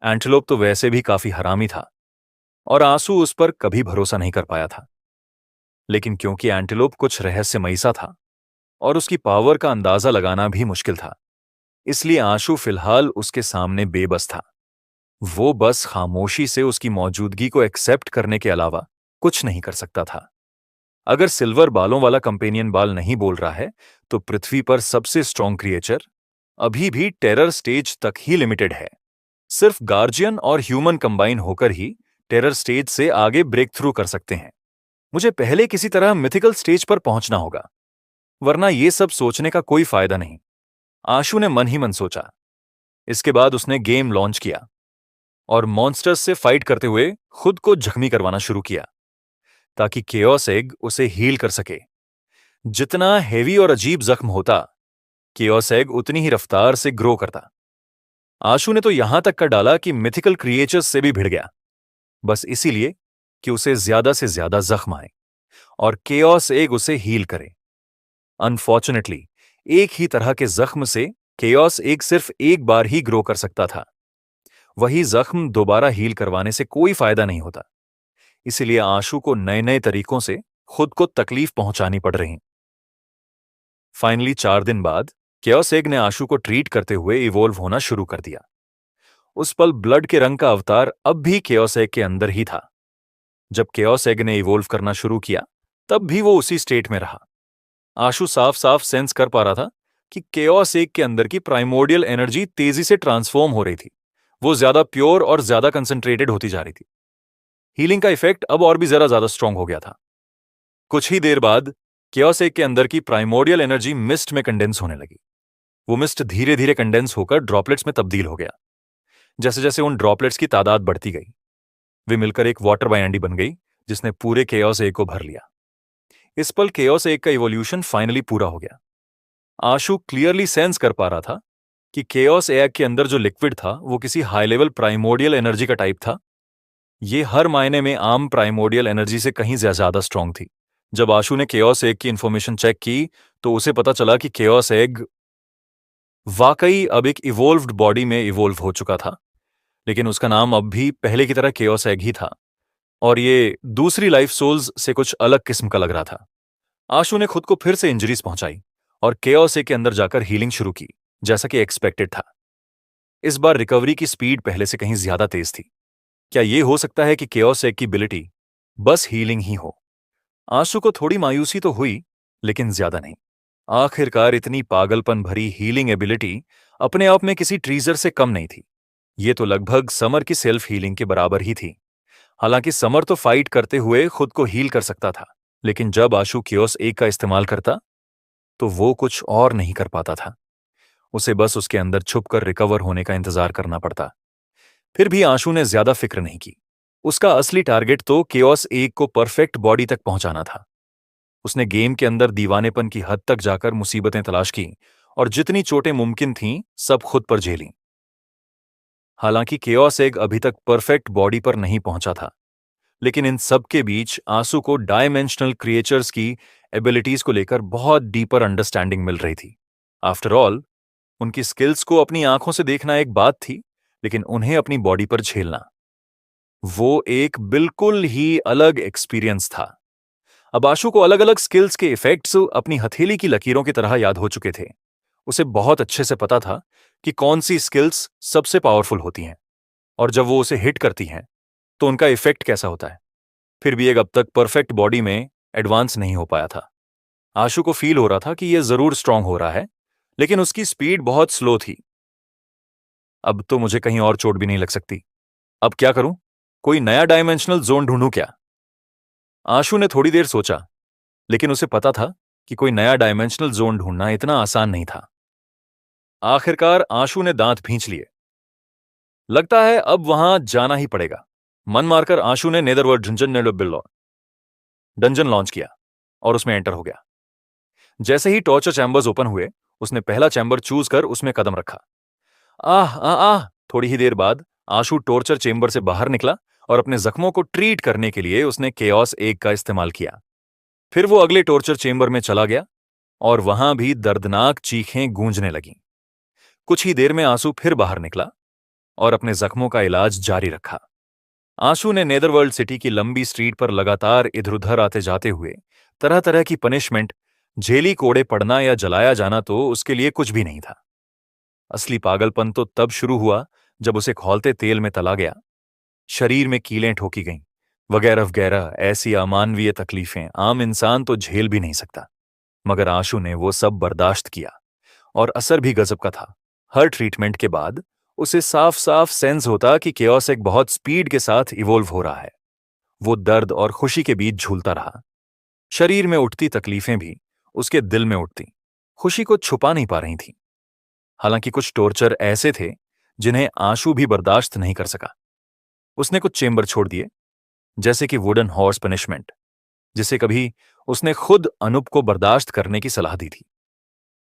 एंटीलोप तो वैसे भी काफी हरामी था और आंसू उस पर कभी भरोसा नहीं कर पाया था। लेकिन क्योंकि एंटीलोप कुछ रहस्यमयी सा था और उसकी पावर का अंदाजा लगाना भी मुश्किल था, इसलिए आशु फिलहाल उसके सामने बेबस था। वो बस खामोशी से उसकी मौजूदगी को एक्सेप्ट करने के अलावा कुछ नहीं कर सकता था। अगर सिल्वर बालों वाला कंपेनियन बाल नहीं बोल रहा है, तो पृथ्वी पर सबसे स्ट्रॉन्ग क्रिएचर अभी भी टेरर स्टेज तक ही लिमिटेड है। सिर्फ गार्जियन और ह्यूमन कंबाइन होकर ही टेरर स्टेज से आगे ब्रेक थ्रू कर सकते हैं। मुझे पहले किसी तरह मिथिकल स्टेज पर पहुंचना होगा, वरना ये सब सोचने का कोई फायदा नहीं। आशु ने मन ही मन सोचा। इसके बाद उसने गेम लॉन्च किया और मॉन्स्टर्स से फाइट करते हुए खुद को जख्मी करवाना शुरू किया, ताकि केओस एग उसे हील कर सके। जितना हेवी और अजीब जख्म होता, केओस एग उतनी ही रफ्तार से ग्रो करता। आशु ने तो यहां तक कर डाला कि मिथिकल क्रिएचर्स से भी भिड़ गया, बस इसीलिए कि उसे ज्यादा से ज्यादा जख्म आए और केओस एग उसे हील करे। अनफॉर्चुनेटली, एक ही तरह के जख्म से केओस एग सिर्फ एक बार ही ग्रो कर सकता था। वही जख्म दोबारा हील करवाने से कोई फायदा नहीं होता, इसीलिए आशु को नए नए तरीकों से खुद को तकलीफ पहुंचानी पड़ रही। फाइनली 4 दिन बाद केओस एग ने आशु को ट्रीट करते हुए इवोल्व होना शुरू कर दिया। उस पल ब्लड के रंग का अवतार अब भी केओस एग के अंदर ही था। जब केओस एग ने इवोल्व करना शुरू किया, तब भी वो उसी स्टेट में रहा। आशु साफ साफ सेंस कर पा रहा था कि केओस एग के अंदर की प्राइमोर्डियल एनर्जी तेजी से ट्रांसफॉर्म हो रही थी। वो ज्यादा प्योर और ज्यादा कंसंट्रेटेड होती जा रही थी। हीलिंग का इफेक्ट अब और भी ज्यादा स्ट्रांग हो गया था। कुछ ही देर बाद केओस एग के अंदर की प्राइमोर्डियल एनर्जी मिस्ट में कंडेंस होने लगी। वो मिस्ट धीरे धीरे कंडेंस होकर ड्रॉपलेट्स में तब्दील हो गया। जैसे जैसे उन ड्रॉपलेट्स की तादाद बढ़ती गई, वे मिलकर एक वाटर बायंडी बन गई, जिसने पूरे केओस एग को भर लिया। इस पल केओस एग का इवोल्यूशन फाइनली पूरा हो गया। आशु क्लियरली सेंस कर पा रहा था कि केओस एग के अंदर जो लिक्विड था, वो किसी हाई लेवल प्राइमोर्डियल एनर्जी का टाइप था। ये हर मायने में आम प्राइमोर्डियल एनर्जी से कहीं ज्यादा स्ट्रांग थी। जब आशु ने केओस एग की इंफॉर्मेशन चेक की, तो उसे पता चला कि केओस एग वाकई अब एक इवोल्व्ड बॉडी में इवोल्व हो चुका था, लेकिन उसका नाम अब भी पहले की तरह केओस एग ही था, और ये दूसरी लाइफ सोल्स से कुछ अलग किस्म का लग रहा था। आशु ने खुद को फिर से इंजरीज पहुंचाई और केओस एग के अंदर जाकर हीलिंग शुरू की, जैसा कि एक्सपेक्टेड था। इस बार रिकवरी की स्पीड पहले से कहीं ज्यादा तेज थी। क्या यह हो सकता है कि केओस एग की एबिलिटी बस हीलिंग ही हो? आशु को थोड़ी मायूसी तो हुई, लेकिन ज्यादा नहीं। आखिरकार इतनी पागलपन भरी हीलिंग एबिलिटी अपने आप में किसी ट्रीजर से कम नहीं थी। ये तो लगभग समर की सेल्फ हीलिंग के बराबर ही थी। हालांकि समर तो फाइट करते हुए खुद को हील कर सकता था, लेकिन जब आशु केओस एग का इस्तेमाल करता, तो वो कुछ और नहीं कर पाता था। उसे बस उसके अंदर छुपकर रिकवर होने का इंतजार करना पड़ता। फिर भी आशु ने ज्यादा फिक्र नहीं की। उसका असली टारगेट तो केओस एग को परफेक्ट बॉडी तक पहुंचाना था। उसने गेम के अंदर दीवानेपन की हद तक जाकर मुसीबतें तलाश की और जितनी चोटें मुमकिन थीं, सब खुद पर झेली। हालांकि केओस एग अभी तक परफेक्ट बॉडी पर नहीं पहुंचा था, लेकिन इन सब के बीच आंसू को डायमेंशनल क्रिएचर्स की एबिलिटीज को लेकर बहुत डीपर अंडरस्टैंडिंग मिल रही थी। आफ्टर ऑल, उनकी स्किल्स को अपनी आंखों से देखना एक बात थी, लेकिन उन्हें अपनी बॉडी पर झेलना, वो एक बिल्कुल ही अलग एक्सपीरियंस था। अब आशु को अलग अलग स्किल्स के इफेक्ट्स अपनी हथेली की लकीरों की तरह याद हो चुके थे। उसे बहुत अच्छे से पता था कि कौन सी स्किल्स सबसे पावरफुल होती हैं और जब वो उसे हिट करती हैं तो उनका इफेक्ट कैसा होता है। फिर भी एक अब तक परफेक्ट बॉडी में एडवांस नहीं हो पाया था। आशु को फील हो रहा था कि यह जरूर स्ट्रांग हो रहा है, लेकिन उसकी स्पीड बहुत स्लो थी। अब तो मुझे कहीं और चोट भी नहीं लग सकती। अब क्या करूं? कोई नया डायमेंशनल जोन ढूंढूं क्या? आशु ने थोड़ी देर सोचा, लेकिन उसे पता था कि कोई नया डायमेंशनल जोन ढूंढना इतना आसान नहीं था। आखिरकार आशु ने दांत भींच लिए। लगता है अब वहां जाना ही पड़ेगा। मन मारकर आशु ने नेदरवर्ल्ड डंजन लॉन्च किया और उसमें एंटर हो गया। जैसे ही टॉर्चर चैम्बर्स ओपन हुए, उसने पहला चैम्बर चूज कर उसमें कदम रखा। आह आह आह! थोड़ी ही देर बाद आशु टॉर्चर चेंबर से बाहर निकला और अपने जख्मों को ट्रीट करने के लिए उसने केओस एग का इस्तेमाल किया। फिर वो अगले टॉर्चर चेंबर में चला गया और वहां भी दर्दनाक चीखें गूंजने लगीं। कुछ ही देर में आंसू फिर बाहर निकला और अपने जख्मों का इलाज जारी रखा। आशु ने नेदरवर्ल्ड सिटी की लंबी स्ट्रीट पर लगातार इधर उधर आते जाते हुए तरह तरह की पनिशमेंट झेली। कोड़े पड़ना या जलाया जाना तो उसके लिए कुछ भी नहीं था। असली पागलपन तो तब शुरू हुआ जब उसे खौलते तेल में तला गया, शरीर में कीलें ठोकी गईं, वगैरह वगैरह ऐसी अमानवीय तकलीफें आम इंसान तो झेल भी नहीं सकता। मगर आशु ने वो सब बर्दाश्त किया, और असर भी गजब का था। हर ट्रीटमेंट के बाद उसे साफ साफ सेंस होता कि केओस एक बहुत स्पीड के साथ इवोल्व हो रहा है। वो दर्द और खुशी के बीच झूलता रहा। शरीर में उठती तकलीफें भी उसके दिल में उठती खुशी को छुपा नहीं पा रही थीं। हालांकि कुछ टॉर्चर ऐसे थे जिन्हें आशु भी बर्दाश्त नहीं कर सका। उसने कुछ चेंबर छोड़ दिए, जैसे कि वुडन हॉर्स पनिशमेंट, जिसे कभी उसने खुद अनूप को बर्दाश्त करने की सलाह दी थी।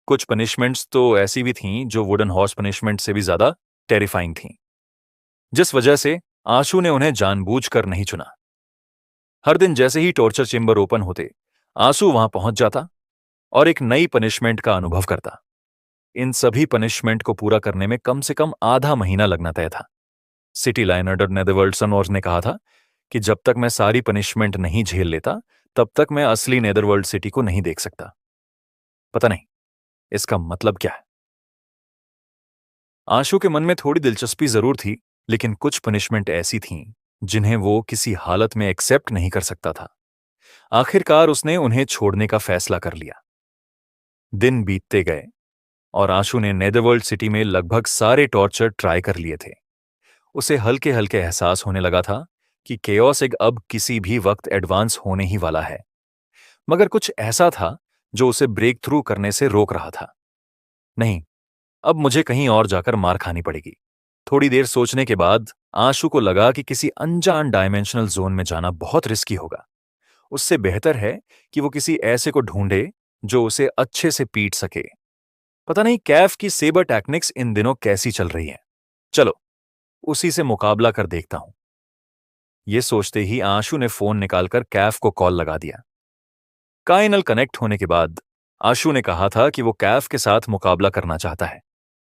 कुछ पनिशमेंट्स तो ऐसी भी थीं जो वुडन हॉर्स पनिशमेंट से भी ज्यादा टेरिफाइंग थीं, जिस वजह से आशु ने उन्हें जानबूझकर नहीं चुना। हर दिन जैसे ही टॉर्चर चेंबर ओपन होते, आंसू वहां पहुंच जाता और एक नई पनिशमेंट का अनुभव करता। इन सभी पनिशमेंट को पूरा करने में कम से कम आधा महीना लगना तय था। सिटी लाइनर और नेदरवर्ल्ड सनवर्स ने कहा था कि जब तक मैं सारी पनिशमेंट नहीं झेल लेता, तब तक मैं असली नेदरवर्ल्ड सिटी को नहीं देख सकता। पता नहीं इसका मतलब क्या है। आशु के मन में थोड़ी दिलचस्पी जरूर थी, लेकिन कुछ पनिशमेंट ऐसी थीं जिन्हें वो किसी हालत में एक्सेप्ट नहीं कर सकता था। आखिरकार उसने उन्हें छोड़ने का फैसला कर लिया। दिन बीतते गए और आशु ने नेदरवर्ल्ड सिटी में लगभग सारे टॉर्चर ट्राई कर लिए थे। उसे हल्के हल्के एहसास होने लगा था कि केओस एक अब किसी भी वक्त एडवांस होने ही वाला है। मगर कुछ ऐसा था जो उसे ब्रेक थ्रू करने से रोक रहा था। नहीं, अब मुझे कहीं और जाकर मार खानी पड़ेगी। थोड़ी देर सोचने के बाद आशु को लगा कि किसी अनजान डायमेंशनल जोन में जाना बहुत रिस्की होगा। उससे बेहतर है कि वो किसी ऐसे को ढूंढे जो उसे अच्छे से पीट सके। पता नहीं कैफ की सेबर टेक्निक्स इन दिनों कैसी चल रही है। चलो उसी से मुकाबला कर देखता हूं। ये सोचते ही आशु ने फोन निकालकर कैफ को कॉल लगा दिया। काइनल कनेक्ट होने के बाद आशु ने कहा था कि वो कैफ के साथ मुकाबला करना चाहता है,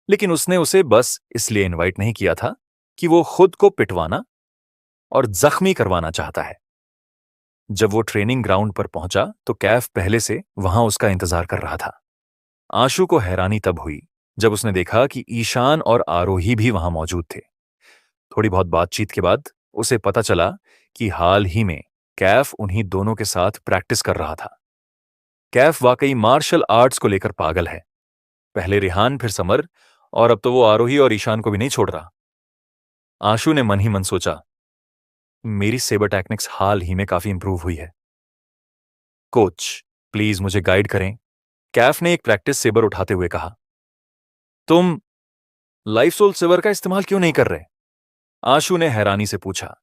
लेकिन उसने उसे बस इसलिए इनवाइट नहीं किया था कि वो खुद को पिटवाना और जख्मी करवाना चाहता है। जब वो ट्रेनिंग ग्राउंड पर पहुंचा तो कैफ पहले से वहां उसका इंतजार कर रहा था। आशु को हैरानी तब हुई जब उसने देखा कि ईशान और आरोही भी वहां मौजूद थे। थोड़ी बहुत बातचीत के बाद उसे पता चला कि हाल ही में कैफ उन्हीं दोनों के साथ प्रैक्टिस कर रहा था। कैफ वाकई मार्शल आर्ट्स को लेकर पागल है। पहले रिहान, फिर समर, और अब तो वो आरोही और ईशान को भी नहीं छोड़ रहा। आशु ने मन ही मन सोचा, मेरी सेबर टेक्निक्स हाल ही में काफी इंप्रूव हुई है। कोच, प्लीज मुझे गाइड करें, कैफ ने एक प्रैक्टिस सेबर उठाते हुए कहा। तुम लाइफ सोल सेबर का इस्तेमाल क्यों नहीं कर रहे? आशु ने हैरानी से पूछा।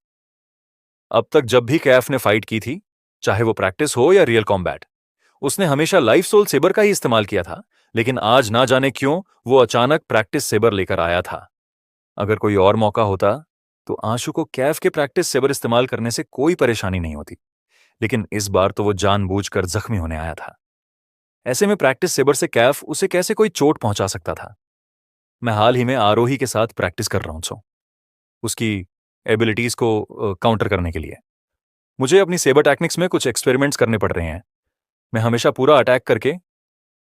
अब तक जब भी कैफ ने फाइट की थी, चाहे वो प्रैक्टिस हो या रियल कॉम्बैट, उसने हमेशा लाइफ सोल सेबर का ही इस्तेमाल किया था। लेकिन आज ना जाने क्यों वो अचानक प्रैक्टिस सेबर लेकर आया था। अगर कोई और मौका होता तो आशु को कैफ के प्रैक्टिस सेबर इस्तेमाल करने से कोई परेशानी नहीं होती, लेकिन इस बार तो वो जानबूझकर जख्मी होने आया था। ऐसे में प्रैक्टिस सेबर से कैफ उसे कैसे कोई चोट पहुंचा सकता था? मैं हाल ही में आरोही के साथ प्रैक्टिस कर रहा हूं, उसकी एबिलिटीज को काउंटर करने के लिए। मुझे अपनी सेबर टेक्निक्स में कुछ एक्सपेरिमेंट्स करने पड़ रहे हैं। मैं हमेशा पूरा अटैक करके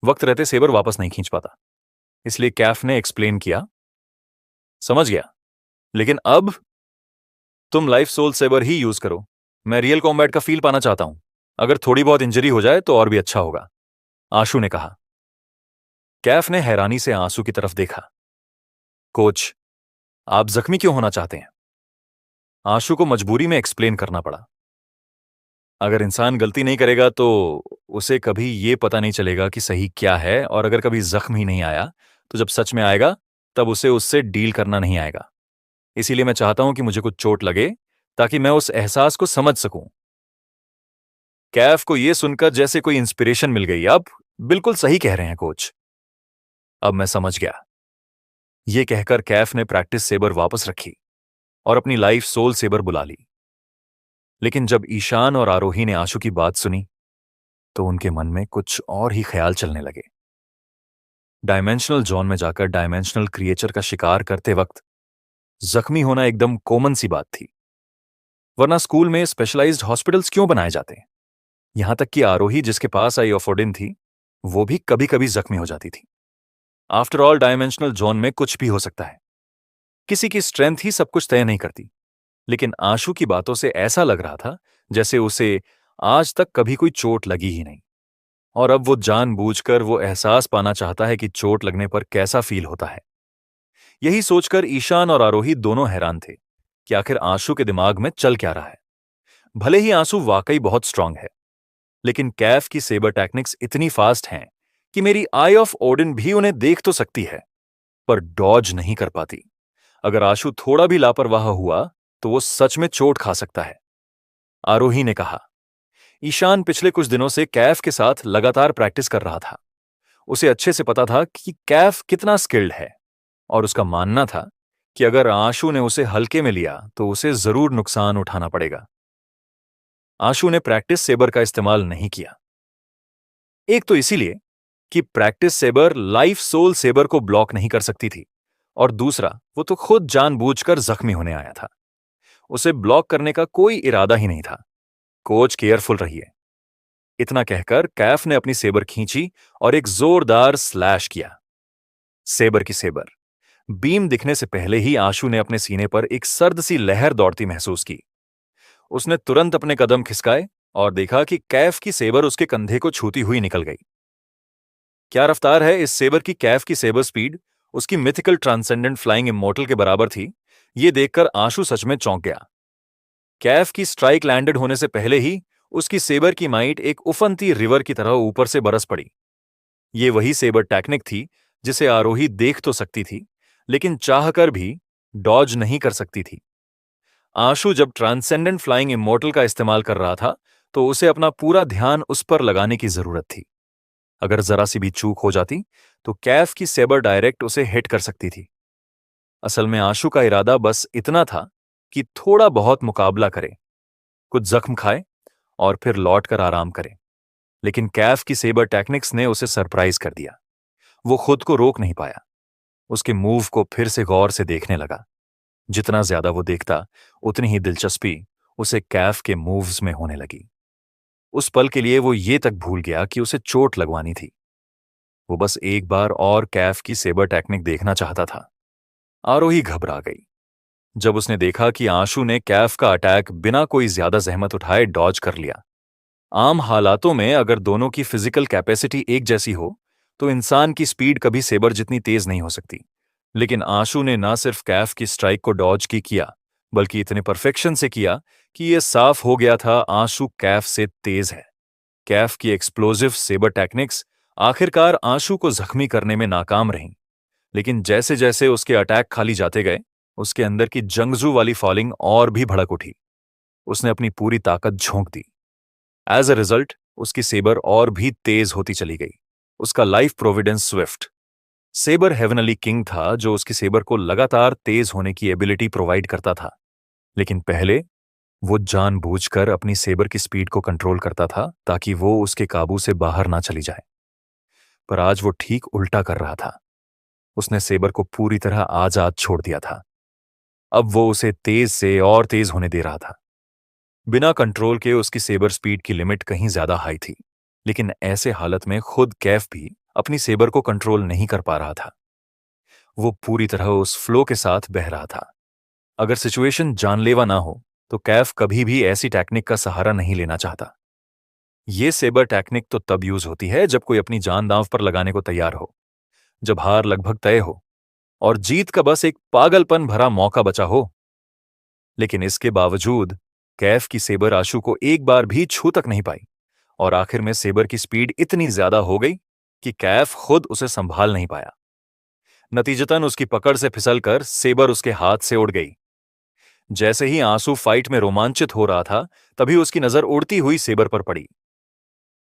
वक्त रहते सेबर वापस नहीं खींच पाता, इसलिए कैफ ने एक्सप्लेन किया। समझ गया, लेकिन अब तुम लाइफ सोल सेबर ही यूज करो। मैं रियल कॉम्बैट का फील पाना चाहता हूं। अगर थोड़ी बहुत इंजरी हो जाए तो और भी अच्छा होगा, आशु ने कहा। कैफ ने हैरानी से आंसू की तरफ देखा। कोच, आप जख्मी क्यों होना चाहते हैं? आशु को मजबूरी में एक्सप्लेन करना पड़ा। अगर इंसान गलती नहीं करेगा तो उसे कभी ये पता नहीं चलेगा कि सही क्या है, और अगर कभी जख्म ही नहीं आया तो जब सच में आएगा तब उसे उससे डील करना नहीं आएगा। इसीलिए मैं चाहता हूं कि मुझे कुछ चोट लगे ताकि मैं उस एहसास को समझ सकूं। कैफ को यह सुनकर जैसे कोई इंस्पिरेशन मिल गई। अब बिल्कुल सही कह रहे हैं कोच, अब मैं समझ गया। यह कहकर कैफ ने प्रैक्टिस सेबर वापस रखी और अपनी लाइफ सोल सेबर बुला ली। लेकिन जब ईशान और आरोही ने आशु की बात सुनी तो उनके मन में कुछ और ही ख्याल चलने लगे। डायमेंशनल जोन में जाकर डायमेंशनल क्रिएचर का शिकार करते वक्त जख्मी होना एकदम कॉमन सी बात थी। वरना स्कूल में स्पेशलाइज्ड हॉस्पिटल्स क्यों बनाए जाते हैं? यहां तक कि आरोही जिसके पास आइयोफोडिन थी, वो भी कभी कभी जख्मी हो जाती थी। आफ्टर ऑल डायमेंशनल जोन में कुछ भी हो सकता है। किसी की स्ट्रेंथ ही सब कुछ तय नहीं करती। लेकिन आशु की बातों से ऐसा लग रहा था जैसे उसे आज तक कभी कोई चोट लगी ही नहीं, और अब वो जानबूझकर वो एहसास पाना चाहता है कि चोट लगने पर कैसा फील होता है। यही सोचकर ईशान और आरोही दोनों हैरान थे कि आखिर आशु के दिमाग में चल क्या रहा है। भले ही आंसू वाकई बहुत स्ट्रांग है, लेकिन कैफ की सेबर टेक्निक्स इतनी फास्ट हैं कि मेरी आई ऑफ ओडिन भी उन्हें देख तो सकती है, पर डॉज नहीं कर पाती। अगर आशु थोड़ा भी लापरवाह हुआ तो वो सच में चोट खा सकता है। आरोही ने कहा। ईशान पिछले कुछ दिनों से कैफ के साथ लगातार प्रैक्टिस कर रहा था। उसे अच्छे से पता था कि कैफ कितना स्किल्ड है, और उसका मानना था कि अगर आशु ने उसे हल्के में लिया तो उसे जरूर नुकसान उठाना पड़ेगा। आशु ने प्रैक्टिस सेबर का इस्तेमाल नहीं किया। एक तो इसीलिए कि practice sabre life soul sabre को ब्लॉक नहीं कर सकती थी, और दूसरा वो तो खुद जानबूझकर जख्मी होने आया था। उसे ब्लॉक करने का कोई इरादा ही नहीं था। कोच केयरफुल रहिए, इतना कहकर कैफ ने अपनी सेबर खींची और एक जोरदार स्लैश किया। सेबर की सेबर बीम दिखने से पहले ही आशु ने अपने सीने पर एक सर्द सी लहर दौड़ती महसूस की। उसने तुरंत अपने कदम खिसकाए और देखा कि कैफ की सेबर उसके कंधे को छूती हुई निकल गई। क्या रफ्तार है इस सेबर की! कैफ की सेबर स्पीड उसकी मिथिकल ट्रांसेंडेंट फ्लाइंग इमोर्टल के बराबर थी। यह देखकर आशु सच में चौंक गया। कैफ की स्ट्राइक लैंडेड होने से पहले ही उसकी सेबर की माइट एक उफनती रिवर की तरह ऊपर से बरस पड़ी। ये वही सेबर टेक्निक थी जिसे आरोही देख तो सकती थी, लेकिन चाहकर भी डॉज नहीं कर सकती थी। आशु जब ट्रांसेंडेंट फ्लाइंग इमोर्टल का इस्तेमाल कर रहा था तो उसे अपना पूरा ध्यान उस पर लगाने की जरूरत थी। अगर जरा सी भी चूक हो जाती तो कैफ की सेबर डायरेक्ट उसे हिट कर सकती थी। असल में आशु का इरादा बस इतना था कि थोड़ा बहुत मुकाबला करे, कुछ जख्म खाए और फिर लौट कर आराम करे। लेकिन कैफ की सेबर टेक्निक्स ने उसे सरप्राइज कर दिया। वो खुद को रोक नहीं पाया। उसके मूव को फिर से गौर से देखने लगा। जितना ज्यादा वो देखता, उतनी ही दिलचस्पी उसे कैफ के मूव्स में होने लगी। उस पल के लिए वो ये तक भूल गया कि उसे चोट लगवानी थी। वो बस एक बार और कैफ की सेबर टेक्निक देखना चाहता था। आरोही घबरा गई जब उसने देखा कि आशु ने कैफ का अटैक बिना कोई ज्यादा जहमत उठाए डॉज कर लिया। आम हालातों में अगर दोनों की फिजिकल कैपेसिटी एक जैसी हो तो इंसान की स्पीड कभी सेबर जितनी तेज नहीं हो सकती। लेकिन आशु ने ना सिर्फ कैफ की स्ट्राइक को डॉज किया, बल्कि इतने परफेक्शन से किया कि यह साफ हो गया था आशु कैफ से तेज है। कैफ की एक्सप्लोजिव सेबर टेक्निक्स आखिरकार आशु को जख्मी करने में नाकाम रहीं, लेकिन जैसे जैसे उसके अटैक खाली जाते गए, उसके अंदर की जंगजू वाली फॉलिंग और भी भड़क उठी। उसने अपनी पूरी ताकत झोंक दी। एज अ रिजल्ट उसकी सेबर और भी तेज होती चली गई। उसका life providence swift sabre heavenly king था जो उसकी सेबर को लगातार तेज होने की एबिलिटी प्रोवाइड करता था। लेकिन पहले वो जानबूझकर अपनी सेबर की स्पीड को कंट्रोल करता था ताकि वो उसके काबू से बाहर ना चली जाए। पर आज वो ठीक उल्टा कर रहा था। उसने सेबर को पूरी तरह आजाद छोड़ दिया था। अब वो उसे तेज से और तेज होने दे रहा था। बिना कंट्रोल के उसकी सेबर स्पीड की लिमिट कहीं ज्यादा हाई थी, लेकिन ऐसे हालत में खुद कैफ भी अपनी सेबर को कंट्रोल नहीं कर पा रहा था। वो पूरी तरह उस फ्लो के साथ बह रहा था। अगर सिचुएशन जानलेवा ना हो तो कैफ कभी भी ऐसी टेक्निक का सहारा नहीं लेना चाहता। ये सेबर टेक्निक तो तब यूज होती है जब कोई अपनी जान दांव पर लगाने को तैयार हो, जब हार लगभग तय हो और जीत का बस एक पागलपन भरा मौका बचा हो। लेकिन इसके बावजूद कैफ की सेबर आशु को एक बार भी छू तक नहीं पाई, और आखिर में सेबर की स्पीड इतनी ज्यादा हो गई कि कैफ खुद उसे संभाल नहीं पाया। नतीजतन उसकी पकड़ से फिसलकर सेबर उसके हाथ से उड़ गई। जैसे ही आंसू फाइट में रोमांचित हो रहा था, तभी उसकी नजर उड़ती हुई सेबर पर पड़ी।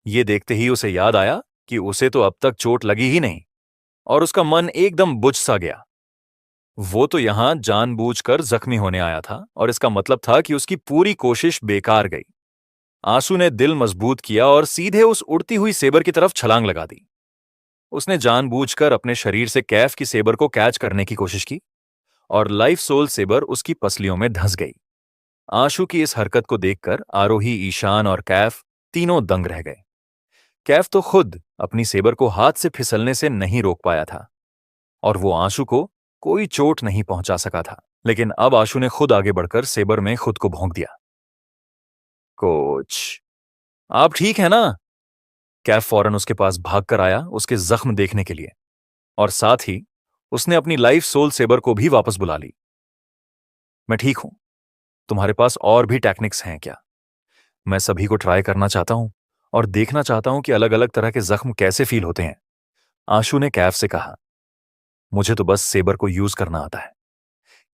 ये देखते ही उसे याद आया कि उसे तो अब तक चोट लगी ही नहीं, और उसका मन एकदम बुझ सा गया। वो तो यहां जानबूझकर जख्मी होने आया था, और इसका मतलब था कि उसकी पूरी कोशिश बेकार गई। आंसू ने दिल मजबूत किया और सीधे उस उड़ती हुई सेबर की तरफ छलांग लगा दी। उसने जानबूझकर अपने शरीर से कैफ की सेबर को कैच करने की कोशिश की, और लाइफ सोल सेबर उसकी पसलियों में धंस गई। आशु की इस हरकत को देखकर आरोही, ईशान और कैफ तीनों दंग रह गए। कैफ तो खुद अपनी सेबर को हाथ से फिसलने से नहीं रोक पाया था और वो आशु को कोई चोट नहीं पहुंचा सका था। लेकिन अब आशु ने खुद आगे बढ़कर सेबर में खुद को भोंक दिया। कोच, आप ठीक है ना? कैफ फौरन उसके पास भागकर आया उसके जख्म देखने के लिए और साथ ही उसने अपनी लाइफ सोल सेबर को भी वापस बुला ली। मैं ठीक हूं। तुम्हारे पास और भी टेक्निक्स हैं क्या? मैं सभी को ट्राई करना चाहता हूं और देखना चाहता हूं कि अलग अलग तरह के जख्म कैसे फील होते हैं। आशु ने कैफ से कहा। मुझे तो बस सेबर को यूज करना आता है।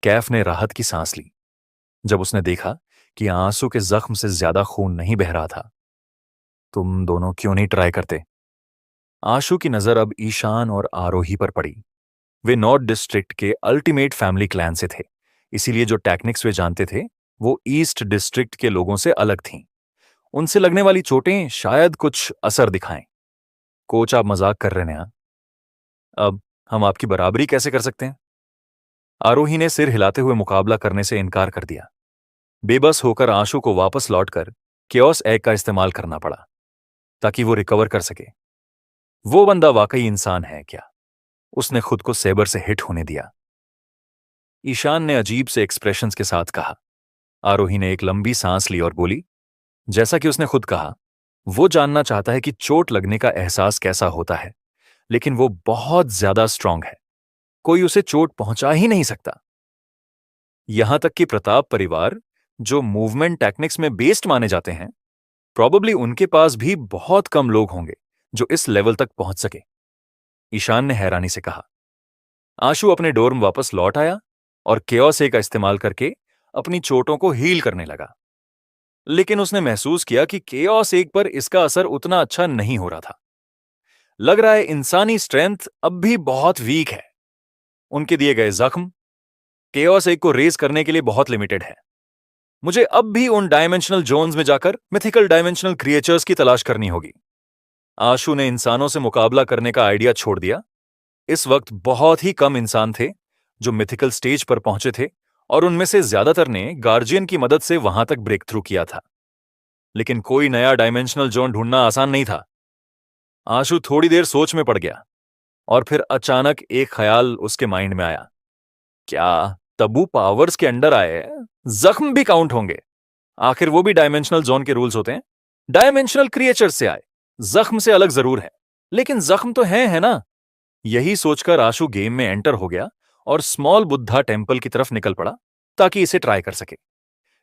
कैफ ने राहत की सांस ली जब उसने देखा कि आंसू के जख्म से ज्यादा खून नहीं बह रहा था। तुम दोनों क्यों नहीं ट्राई करते? आशु की नजर अब ईशान और आरोही पर पड़ी। वे नॉर्थ डिस्ट्रिक्ट के अल्टीमेट फैमिली क्लैन से थे, इसीलिए जो टेक्निक्स वे जानते थे वो ईस्ट डिस्ट्रिक्ट के लोगों से अलग थीं। उनसे लगने वाली चोटें शायद कुछ असर दिखाएं। कोच, आप मजाक कर रहे हैं ना? अब हम आपकी बराबरी कैसे कर सकते हैं? आरोही ने सिर हिलाते हुए मुकाबला करने से इनकार कर दिया। बेबस होकर आशु को वापस लौटकर केओस एग का इस्तेमाल करना पड़ा ताकि वो रिकवर कर सके। वो बंदा वाकई इंसान है क्या? उसने खुद को सेबर से हिट होने दिया। ईशान ने अजीब से एक्सप्रेशंस के साथ कहा। आरोही ने एक लंबी सांस ली और बोली, जैसा कि उसने खुद कहा, वो जानना चाहता है कि चोट लगने का एहसास कैसा होता है, लेकिन वो बहुत ज्यादा स्ट्रांग है। कोई उसे चोट पहुंचा ही नहीं सकता। यहां तक कि प्रताप परिवार, जो मूवमेंट टेक्निक्स में बेस्ड माने जाते हैं, प्रॉबेबली उनके पास भी बहुत कम लोग होंगे जो इस लेवल तक पहुंच सके। ईशान ने हैरानी से कहा। आशु अपने डोर्म वापस लौट आया और केओस का इस्तेमाल करके अपनी चोटों को हील करने लगा। लेकिन उसने महसूस किया कि केओस एक पर इसका असर उतना अच्छा नहीं हो रहा था। लग रहा है इंसानी स्ट्रेंथ अब भी बहुत वीक है। उनके दिए गए जख्म केओस एक को रेज करने के लिए बहुत लिमिटेड है। मुझे अब भी उन डायमेंशनल जोन्स में जाकर मिथिकल डायमेंशनल क्रिएचर्स की तलाश करनी होगी। आशु ने इंसानों से मुकाबला करने का आइडिया छोड़ दिया। इस वक्त बहुत ही कम इंसान थे जो मिथिकल स्टेज पर पहुंचे थे और उनमें से ज्यादातर ने गार्जियन की मदद से वहां तक ब्रेक थ्रू किया था। लेकिन कोई नया डायमेंशनल जोन ढूंढना आसान नहीं था। आशु थोड़ी देर सोच में पड़ गया और फिर अचानक एक ख्याल उसके माइंड में आया। क्या तबू पावर्स के अंडर आए जख्म भी काउंट होंगे? आखिर वो भी डायमेंशनल जोन के रूल्स होते हैं। डायमेंशनल क्रिएचर्स से आए, जख्म से अलग जरूर है, लेकिन जख्म तो है ना? यही सोचकर आशु गेम में एंटर हो गया और स्मॉल बुद्धा टेम्पल की तरफ निकल पड़ा ताकि इसे ट्राई कर सके।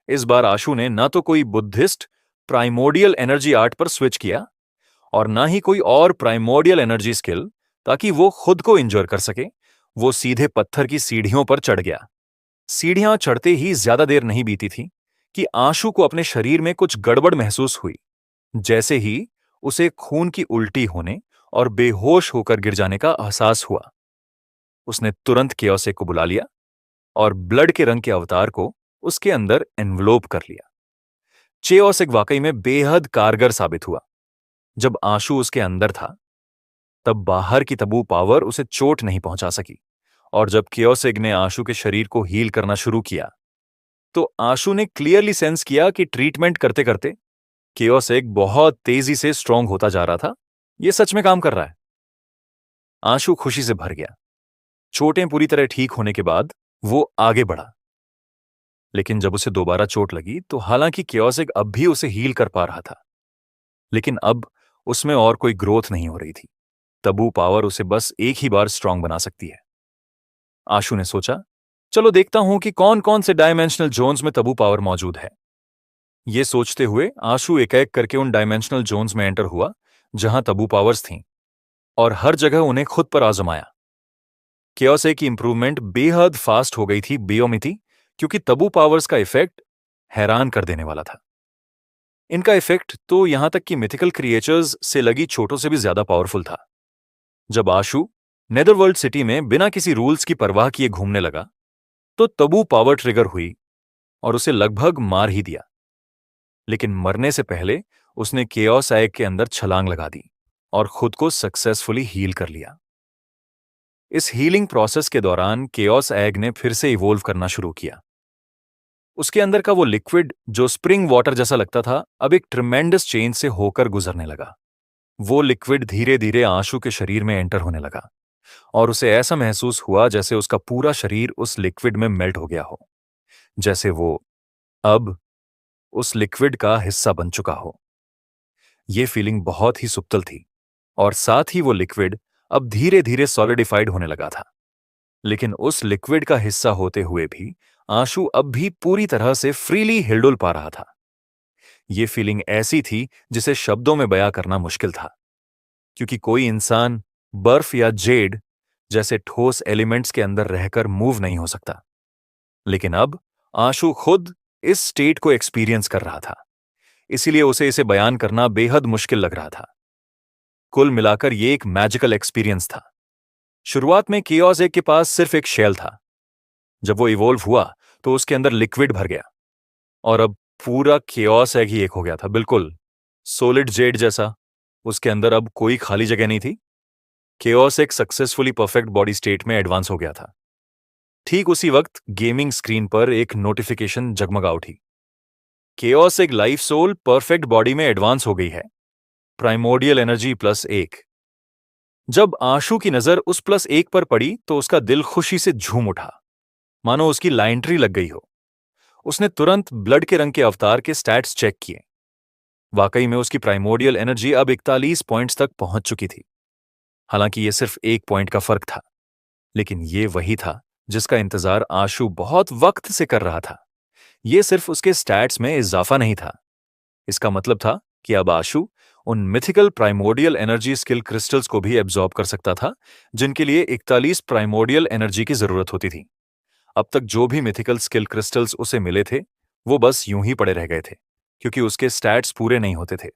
इस बार आशु ने ना तो कोई बुद्धिस्ट प्राइमोडियल एनर्जी आर्ट पर स्विच किया और ना ही कोई और प्राइमोडियल एनर्जी स्किल ताकि वो खुद को इंजोर कर सके। वो सीधे पत्थर की सीढ़ियों पर चढ़ गया। सीढ़ियां चढ़ते ही ज्यादा देर नहीं बीती थी कि आशु को अपने शरीर में कुछ गड़बड़ महसूस हुई। जैसे ही उसे खून की उल्टी होने और बेहोश होकर गिर जाने का एहसास हुआ, उसने तुरंत केओसे को बुला लिया और ब्लड के रंग के अवतार को उसके अंदर एनवलोप कर लिया। चेओसिक वाकई में बेहद कारगर साबित हुआ। जब आशु उसके अंदर था, तब बाहर की तबू पावर उसे चोट नहीं पहुंचा सकी और जब केओसिग ने आशु के शरीर को हील करना शुरू किया, तो आशु ने क्लियरली सेंस किया कि ट्रीटमेंट करते करते केओसिग बहुत तेजी से स्ट्रांग होता जा रहा था। यह सच में काम कर रहा है। आशु खुशी से भर गया। चोटें पूरी तरह ठीक होने के बाद वो आगे बढ़ा। लेकिन जब उसे दोबारा चोट लगी तो हालांकि केओसिग अब भी उसे हील कर पा रहा था, लेकिन अब उसमें और कोई ग्रोथ नहीं हो रही थी। तबू पावर उसे बस एक ही बार स्ट्रांग बना सकती है। आशु ने सोचा, चलो देखता हूं कि कौन कौन से डायमेंशनल जोन्स में तबू पावर मौजूद है। यह सोचते हुए आशु एक एक करके उन डायमेंशनल जोन्स में एंटर हुआ जहां तबू पावर्स थीं और हर जगह उन्हें खुद पर आजमाया। केओसे की इंप्रूवमेंट बेहद फास्ट हो गई थी बेयोमिति, क्योंकि तबू पावर्स का इफेक्ट हैरान कर देने वाला था। इनका इफेक्ट तो यहां तक कि मिथिकल क्रिएचर्स से लगी चोटों से भी ज्यादा पावरफुल था। जब आशु नेदरवर्ल्ड सिटी में बिना किसी रूल्स की परवाह किए घूमने लगा, तो तबू पावर ट्रिगर हुई और उसे लगभग मार ही दिया। लेकिन मरने से पहले उसने केओस एग के अंदर छलांग लगा दी और खुद को सक्सेसफुली हील कर लिया। इस हीलिंग प्रोसेस के दौरान केओस एग ने फिर से इवोल्व करना शुरू किया। उसके अंदर का वो लिक्विड जो स्प्रिंग वाटर जैसा लगता था, अब एक ट्रिमेंडस चेंज से होकर गुजरने लगा। वो लिक्विड धीरे धीरे आशु के शरीर में एंटर होने लगा और उसे ऐसा महसूस हुआ जैसे उसका पूरा शरीर उस लिक्विड में मेल्ट हो गया हो, जैसे वो अब उस लिक्विड का हिस्सा बन चुका हो। ये फीलिंग बहुत ही सुप्तल थी और साथ ही वो लिक्विड अब धीरे धीरे सॉलिडिफाइड होने लगा था। लेकिन उस लिक्विड का हिस्सा होते हुए भी आशु अब भी पूरी तरह से फ्रीली हिलडुल पा रहा था। ये फीलिंग ऐसी थी जिसे शब्दों में बयां करना मुश्किल था, क्योंकि कोई इंसान बर्फ या जेड जैसे ठोस एलिमेंट्स के अंदर रहकर मूव नहीं हो सकता। लेकिन अब आशु खुद इस स्टेट को एक्सपीरियंस कर रहा था, इसीलिए उसे इसे बयान करना बेहद मुश्किल लग रहा था। कुल मिलाकर यह एक मैजिकल एक्सपीरियंस था। शुरुआत में कियोस एग के पास सिर्फ एक शेल था। जब वो इवोल्व हुआ तो उसके अंदर लिक्विड भर गया और अब पूरा कियोस एग ही एक हो गया था, बिल्कुल सॉलिड जेड जैसा। उसके अंदर अब कोई खाली जगह नहीं थी। Chaos egg successfully perfect body state में एडवांस हो गया था। ठीक उसी वक्त गेमिंग स्क्रीन पर एक नोटिफिकेशन जगमगा उठी। Chaos egg life soul perfect body में एडवांस हो गई है, प्राइमोर्डियल एनर्जी +1। जब आशु की नजर उस +1 पर पड़ी तो उसका दिल खुशी से झूम उठा, मानो उसकी लाइंट्री लग गई हो। उसने तुरंत ब्लड के रंग के अवतार के स्टैट्स चेक किए। वाकई में उसकी प्राइमोर्डियल एनर्जी अब 41 पॉइंट्स तक पहुंच चुकी थी। हालांकि यह सिर्फ 1 पॉइंट का फर्क था, लेकिन यह वही था जिसका इंतजार आशु बहुत वक्त से कर रहा था। यह सिर्फ उसके स्टैट्स में इजाफा नहीं था, इसका मतलब था कि अब आशु उन mythical primordial energy skill crystals को भी एब्जॉर्ब कर सकता था, जिनके लिए 41 प्राइमोर्डियल एनर्जी की जरूरत होती थी। अब तक जो भी मिथिकल स्किल क्रिस्टल्स उसे मिले थे वो बस यूं ही पड़े रह गए थे, क्योंकि उसके स्टैट्स पूरे नहीं होते थे।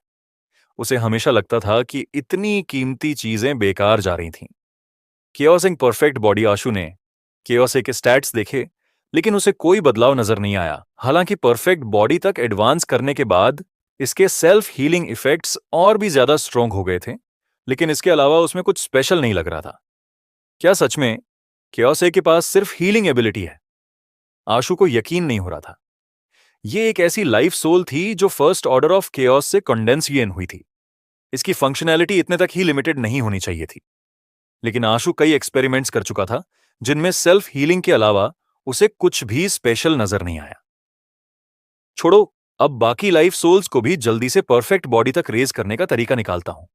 उसे हमेशा लगता था कि इतनी कीमती चीजें बेकार जा रही थीं। कियोस एग परफेक्ट बॉडी आशु ने कियोस एग के स्टैट्स देखे, लेकिन उसे कोई बदलाव नजर नहीं आया। हालांकि परफेक्ट बॉडी तक एडवांस करने के बाद इसके सेल्फ हीलिंग इफेक्ट्स और भी ज्यादा स्ट्रोंग हो गए थे, लेकिन इसके अलावा उसमें कुछ स्पेशल नहीं लग रहा था। क्या सच में कियोस एग के पास सिर्फ हीलिंग एबिलिटी है? आशु को यकीन नहीं हो रहा था। यह एक ऐसी लाइफ सोल थी जो फर्स्ट ऑर्डर ऑफ केओस से कंडेंसियन हुई थी। इसकी फंक्शनैलिटी इतने तक ही लिमिटेड नहीं होनी चाहिए थी। लेकिन आशु कई एक्सपेरिमेंट्स कर चुका था जिनमें सेल्फ हीलिंग के अलावा उसे कुछ भी स्पेशल नजर नहीं आया। छोड़ो, अब बाकी लाइफ सोल्स को भी जल्दी से परफेक्ट बॉडी तक रेज करने का तरीका निकालता हूं।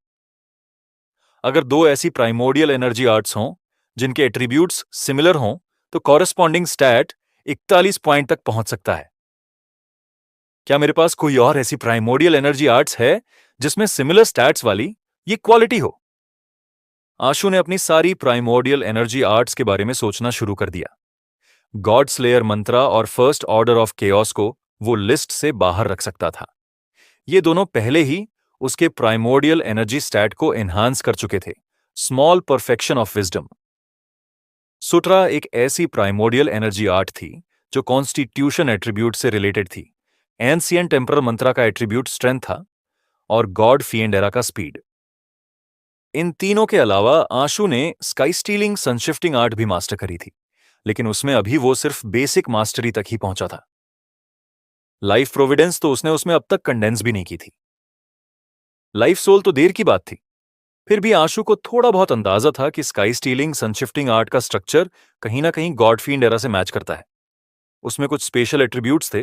अगर दो ऐसी प्राइमोर्डियल एनर्जी आर्ट्स हों जिनके एट्रीब्यूट्स सिमिलर हों तो कॉरेस्पॉन्डिंग स्टैट 41 पॉइंट तक पहुंच सकता है। क्या मेरे पास कोई और ऐसी प्राइमोर्डियल एनर्जी आर्ट्स है जिसमें सिमिलर स्टैट्स वाली ये क्वालिटी हो? आशु ने अपनी सारी प्राइमोर्डियल एनर्जी आर्ट्स के बारे में सोचना शुरू कर दिया। गॉड स्लेयर मंत्रा और फर्स्ट ऑर्डर ऑफ केओस को वो लिस्ट से बाहर रख सकता था। ये दोनों पहले ही उसके प्राइमोर्डियल एनर्जी स्टैट को एनहांस कर चुके थे, स्मॉल परफेक्शन ऑफ विजडम। सुट्रा एक ऐसी प्राइमोर्डियल एनर्जी आर्ट थी जो कॉन्स्टिट्यूशन एट्रीब्यूट से रिलेटेड थी। एंशिएंट टेम्परल मंत्रा का एट्रीब्यूट स्ट्रेंथ था और गॉड फिएंडेरा का स्पीड। इन तीनों के अलावा आशु ने स्काई स्टीलिंग सनशिफ्टिंग आर्ट भी मास्टर करी थी, लेकिन उसमें अभी वो सिर्फ बेसिक मास्टरी तक ही पहुंचा था। लाइफ प्रोविडेंस तो उसने उसमें अब तक कंडेंस भी नहीं की थी। लाइफ सोल तो देर की बात थी। फिर भी आशु को थोड़ा बहुत अंदाजा था कि स्काई स्टीलिंग सनशिफ्टिंग आर्ट का स्ट्रक्चर कहीं ना कहीं गॉड फिएंडेरा से मैच करता है। उसमें कुछ स्पेशल एट्रीब्यूट्स थे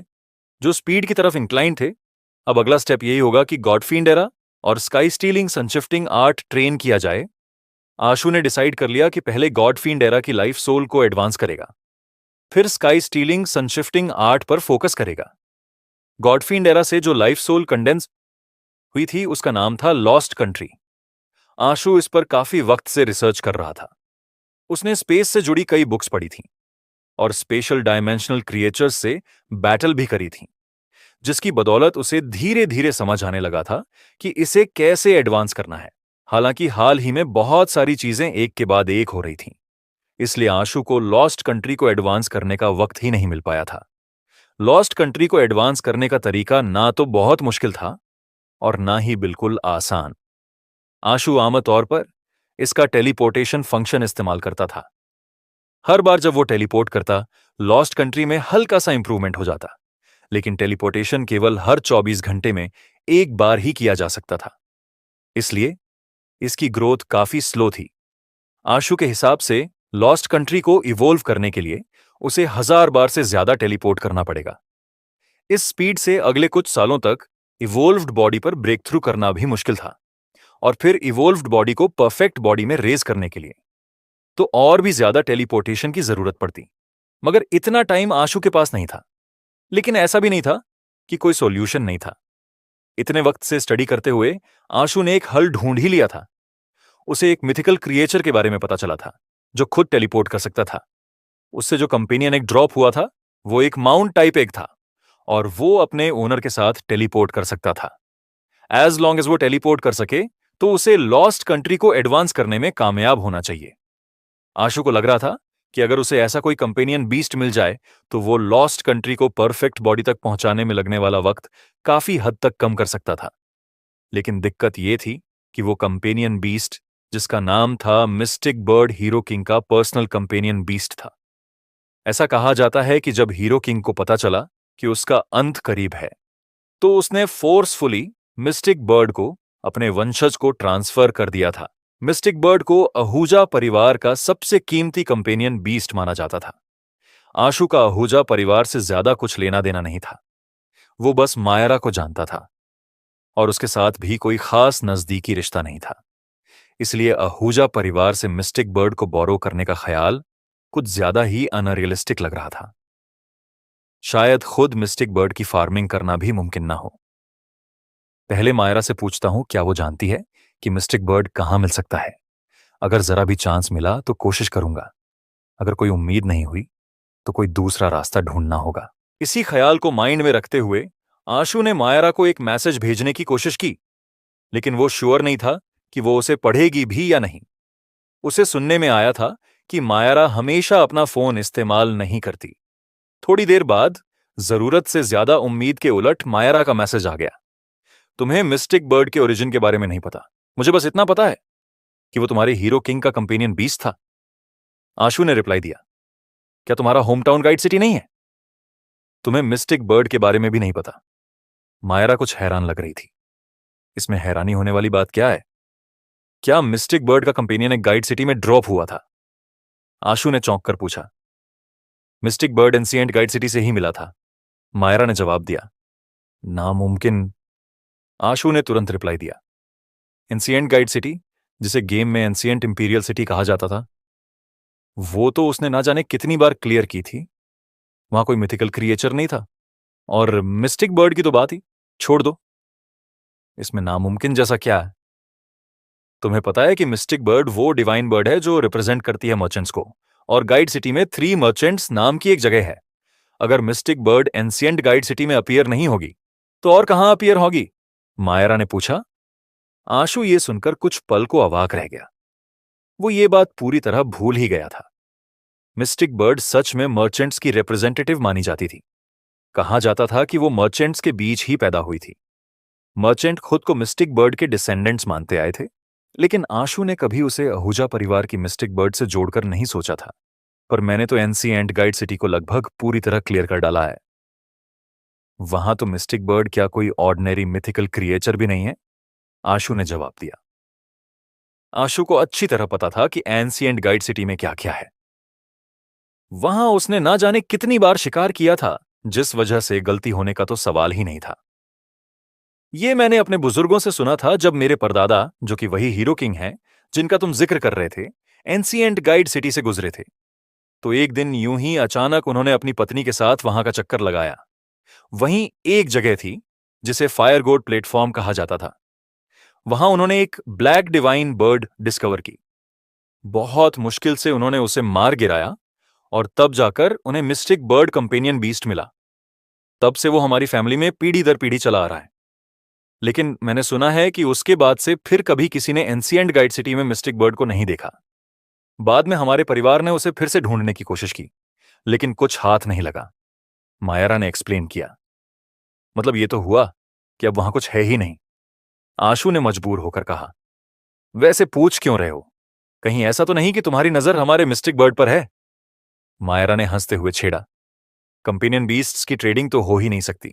जो स्पीड की तरफ इंक्लाइन थे। अब अगला स्टेप यही होगा कि गॉड फिएंडेरा और स्काई स्टीलिंग सनशिफ्टिंग आर्ट ट्रेन किया जाए। आशु ने डिसाइड कर लिया कि पहले गॉड फिएंडेरा की लाइफ सोल को एडवांस करेगा, फिर स्काई स्टीलिंग सनशिफ्टिंग आर्ट पर फोकस करेगा। गॉड फिएंडेरा से जो लाइफ सोल कंडेंस हुई थी उसका नाम था लॉस्ट कंट्री। आशु इस पर काफी वक्त से रिसर्च कर रहा था। उसने स्पेस से जुड़ी कई बुक्स पढ़ी थीं और स्पेशल डायमेंशनल क्रिएचर्स से बैटल भी करी थी, जिसकी बदौलत उसे धीरे धीरे समझ आने लगा था कि इसे कैसे एडवांस करना है। हालांकि हाल ही में बहुत सारी चीजें एक के बाद एक हो रही थीं, इसलिए आशु को लॉस्ट कंट्री को एडवांस करने का वक्त ही नहीं मिल पाया था। लॉस्ट कंट्री को एडवांस करने का तरीका ना तो बहुत मुश्किल था और ना ही बिल्कुल आसान। आशु आमतौर पर इसका टेलीपोर्टेशन फंक्शन इस्तेमाल करता था। हर बार जब वो टेलीपोर्ट करता, लॉस्ट कंट्री में हल्का सा इंप्रूवमेंट हो जाता, लेकिन टेलीपोर्टेशन केवल हर 24 घंटे में एक बार ही किया जा सकता था। इसलिए इसकी ग्रोथ काफी स्लो थी। आशु के हिसाब से लॉस्ट कंट्री को इवोल्व करने के लिए उसे 1000 बार से ज्यादा टेलीपोर्ट करना पड़ेगा। इस स्पीड से अगले कुछ सालों तक इवोल्व्ड बॉडी पर ब्रेक थ्रू करना भी मुश्किल था, और फिर इवोल्व्ड बॉडी को परफेक्ट बॉडी में रेज करने के लिए तो और भी ज्यादा टेलीपोर्टेशन की जरूरत पड़ती। मगर इतना टाइम आशु के पास नहीं था। लेकिन ऐसा भी नहीं था कि कोई सॉल्यूशन नहीं था। इतने वक्त से स्टडी करते हुए आशु ने एक हल ढूंढ ही लिया था। उसे एक मिथिकल क्रिएचर के बारे में पता चला था जो खुद टेलीपोर्ट कर सकता था। उससे जो कंपेनियन एग ड्रॉप हुआ था वो एक माउंट टाइप एग था, और वो अपने ओनर के साथ टेलीपोर्ट कर सकता था। एज लॉन्ग एज वो टेलीपोर्ट कर सके तो उसे लॉस्ट कंट्री को एडवांस करने में कामयाब होना चाहिए। आशु को लग रहा था कि अगर उसे ऐसा कोई कंपेनियन बीस्ट मिल जाए तो वो लॉस्ट कंट्री को परफेक्ट बॉडी तक पहुंचाने में लगने वाला वक्त काफी हद तक कम कर सकता था। लेकिन दिक्कत ये थी कि वो कंपेनियन बीस्ट, जिसका नाम था मिस्टिक बर्ड, हीरो किंग का पर्सनल कंपेनियन बीस्ट था। ऐसा कहा जाता है कि जब हीरो किंग को पता चला कि उसका अंत करीब है तो उसने फोर्सफुली मिस्टिक बर्ड को अपने वंशज को ट्रांसफर कर दिया था। मिस्टिक बर्ड को आहूजा परिवार का सबसे कीमती कंपेनियन बीस्ट माना जाता था। आशु का आहूजा परिवार से ज्यादा कुछ लेना देना नहीं था। वो बस मायरा को जानता था और उसके साथ भी कोई खास नजदीकी रिश्ता नहीं था। इसलिए आहूजा परिवार से मिस्टिक बर्ड को बोरो करने का ख्याल कुछ ज्यादा ही अनरियलिस्टिक लग रहा था। शायद खुद मिस्टिक बर्ड की फार्मिंग करना भी मुमकिन ना हो। पहले मायरा से पूछता हूं क्या वो जानती है कि मिस्टिक बर्ड कहां मिल सकता है। अगर जरा भी चांस मिला तो कोशिश करूंगा। अगर कोई उम्मीद नहीं हुई तो कोई दूसरा रास्ता ढूंढना होगा। इसी ख्याल को माइंड में रखते हुए आशु ने मायरा को एक मैसेज भेजने की कोशिश की, लेकिन वो श्योर नहीं था कि वो उसे पढ़ेगी भी या नहीं। उसे सुनने में आया था कि मायरा हमेशा अपना फोन इस्तेमाल नहीं करती। थोड़ी देर बाद जरूरत से ज्यादा उम्मीद के उलट मायरा का मैसेज आ गया। तुम्हें मिस्टिक बर्ड के ओरिजिन के बारे में नहीं पता, मुझे बस इतना पता है कि वो तुम्हारे हीरो किंग का कंपेनियन बीस्ट था। आशु ने रिप्लाई दिया, क्या तुम्हारा होम टाउन गाइड सिटी नहीं है? तुम्हें मिस्टिक बर्ड के बारे में भी नहीं पता। मायरा कुछ हैरान लग रही थी। इसमें हैरानी होने वाली बात क्या है? क्या मिस्टिक बर्ड का कंपेनियन एक गाइड सिटी में ड्रॉप हुआ था? आशु ने चौंक कर पूछा। Mistake bird ancient guide city से ही मिला था, मायरा ने जवाब दिया। नामुमकिन, आशु ने तुरंत रिप्लाई दिया। एंसिएंट गाइड सिटी, जिसे गेम में एंसिएंट इंपीरियल सिटी कहा जाता था, वो तो उसने ना जाने कितनी बार क्लियर की थी। वहां कोई मिथिकल क्रिएचर नहीं था, और मिस्टिक बर्ड की तो बात ही छोड़ दो। इसमें नामुमकिन जैसा क्या है? तुम्हें पता है कि मिस्टिक बर्ड वो डिवाइन बर्ड है जो रिप्रेजेंट करती है मर्चेंट्स को, और गाइड सिटी में 3 मर्चेंट्स नाम की एक जगह है। अगर mistake bird ancient guide city में अपीयर नहीं होगी तो और कहां अपीयर होगी? मायरा ने पूछा। आशु ये सुनकर कुछ पल को अवाक रह गया। वो ये बात पूरी तरह भूल ही गया था। मिस्टिक बर्ड सच में मर्चेंट्स की रिप्रेजेंटेटिव मानी जाती थी। कहा जाता था कि वो मर्चेंट्स के बीच ही पैदा हुई थी। मर्चेंट खुद को मिस्टिक बर्ड के डिसेंडेंट्स मानते आए थे, लेकिन आशु ने कभी उसे आहूजा परिवार की मिस्टिक बर्ड से जोड़कर नहीं सोचा था। पर मैंने तो एंसिएंट गाइड सिटी को लगभग पूरी तरह क्लियर कर डाला है। वहां तो मिस्टिक बर्ड क्या कोई ऑर्डिनरी मिथिकल क्रिएचर भी नहीं है? आशु ने जवाब दिया। आशु को अच्छी तरह पता था कि एंसिएंट गाइड सिटी में क्या क्या है। वहां उसने ना जाने कितनी बार शिकार किया था, जिस वजह से गलती होने का तो सवाल ही नहीं था। ये मैंने अपने बुजुर्गों से सुना था जब मेरे परदादा, जो कि वही हीरो किंग हैं जिनका तुम जिक्र कर रहे थे, एंसिएंट गाइड सिटी से गुजरे थे। तो एक दिन यूं ही अचानक उन्होंने अपनी पत्नी के साथ वहां का चक्कर लगाया। वहीं एक जगह थी जिसे फायर गोड प्लेटफॉर्म कहा जाता था। वहां उन्होंने एक ब्लैक डिवाइन बर्ड डिस्कवर की। बहुत मुश्किल से उन्होंने उसे मार गिराया, और तब जाकर उन्हें मिस्टिक बर्ड कंपेनियन बीस्ट मिला। तब से वो हमारी फैमिली में पीढ़ी दर पीढ़ी चला आ रहा है। लेकिन मैंने सुना है कि उसके बाद से फिर कभी किसी ने एंसिएंट गाइड सिटी में मिस्टिक बर्ड को नहीं देखा। बाद में हमारे परिवार ने उसे फिर से ढूंढने की कोशिश की, लेकिन कुछ हाथ नहीं लगा। मायरा ने एक्सप्लेन किया। मतलब ये तो हुआ कि अब वहां कुछ है ही नहीं, आशु ने मजबूर होकर कहा। वैसे पूछ क्यों रहे हो? कहीं ऐसा तो नहीं कि तुम्हारी नजर हमारे मिस्टिक बर्ड पर है? मायरा ने हंसते हुए छेड़ा। कंपेनियन बीस्ट्स की ट्रेडिंग तो हो ही नहीं सकती,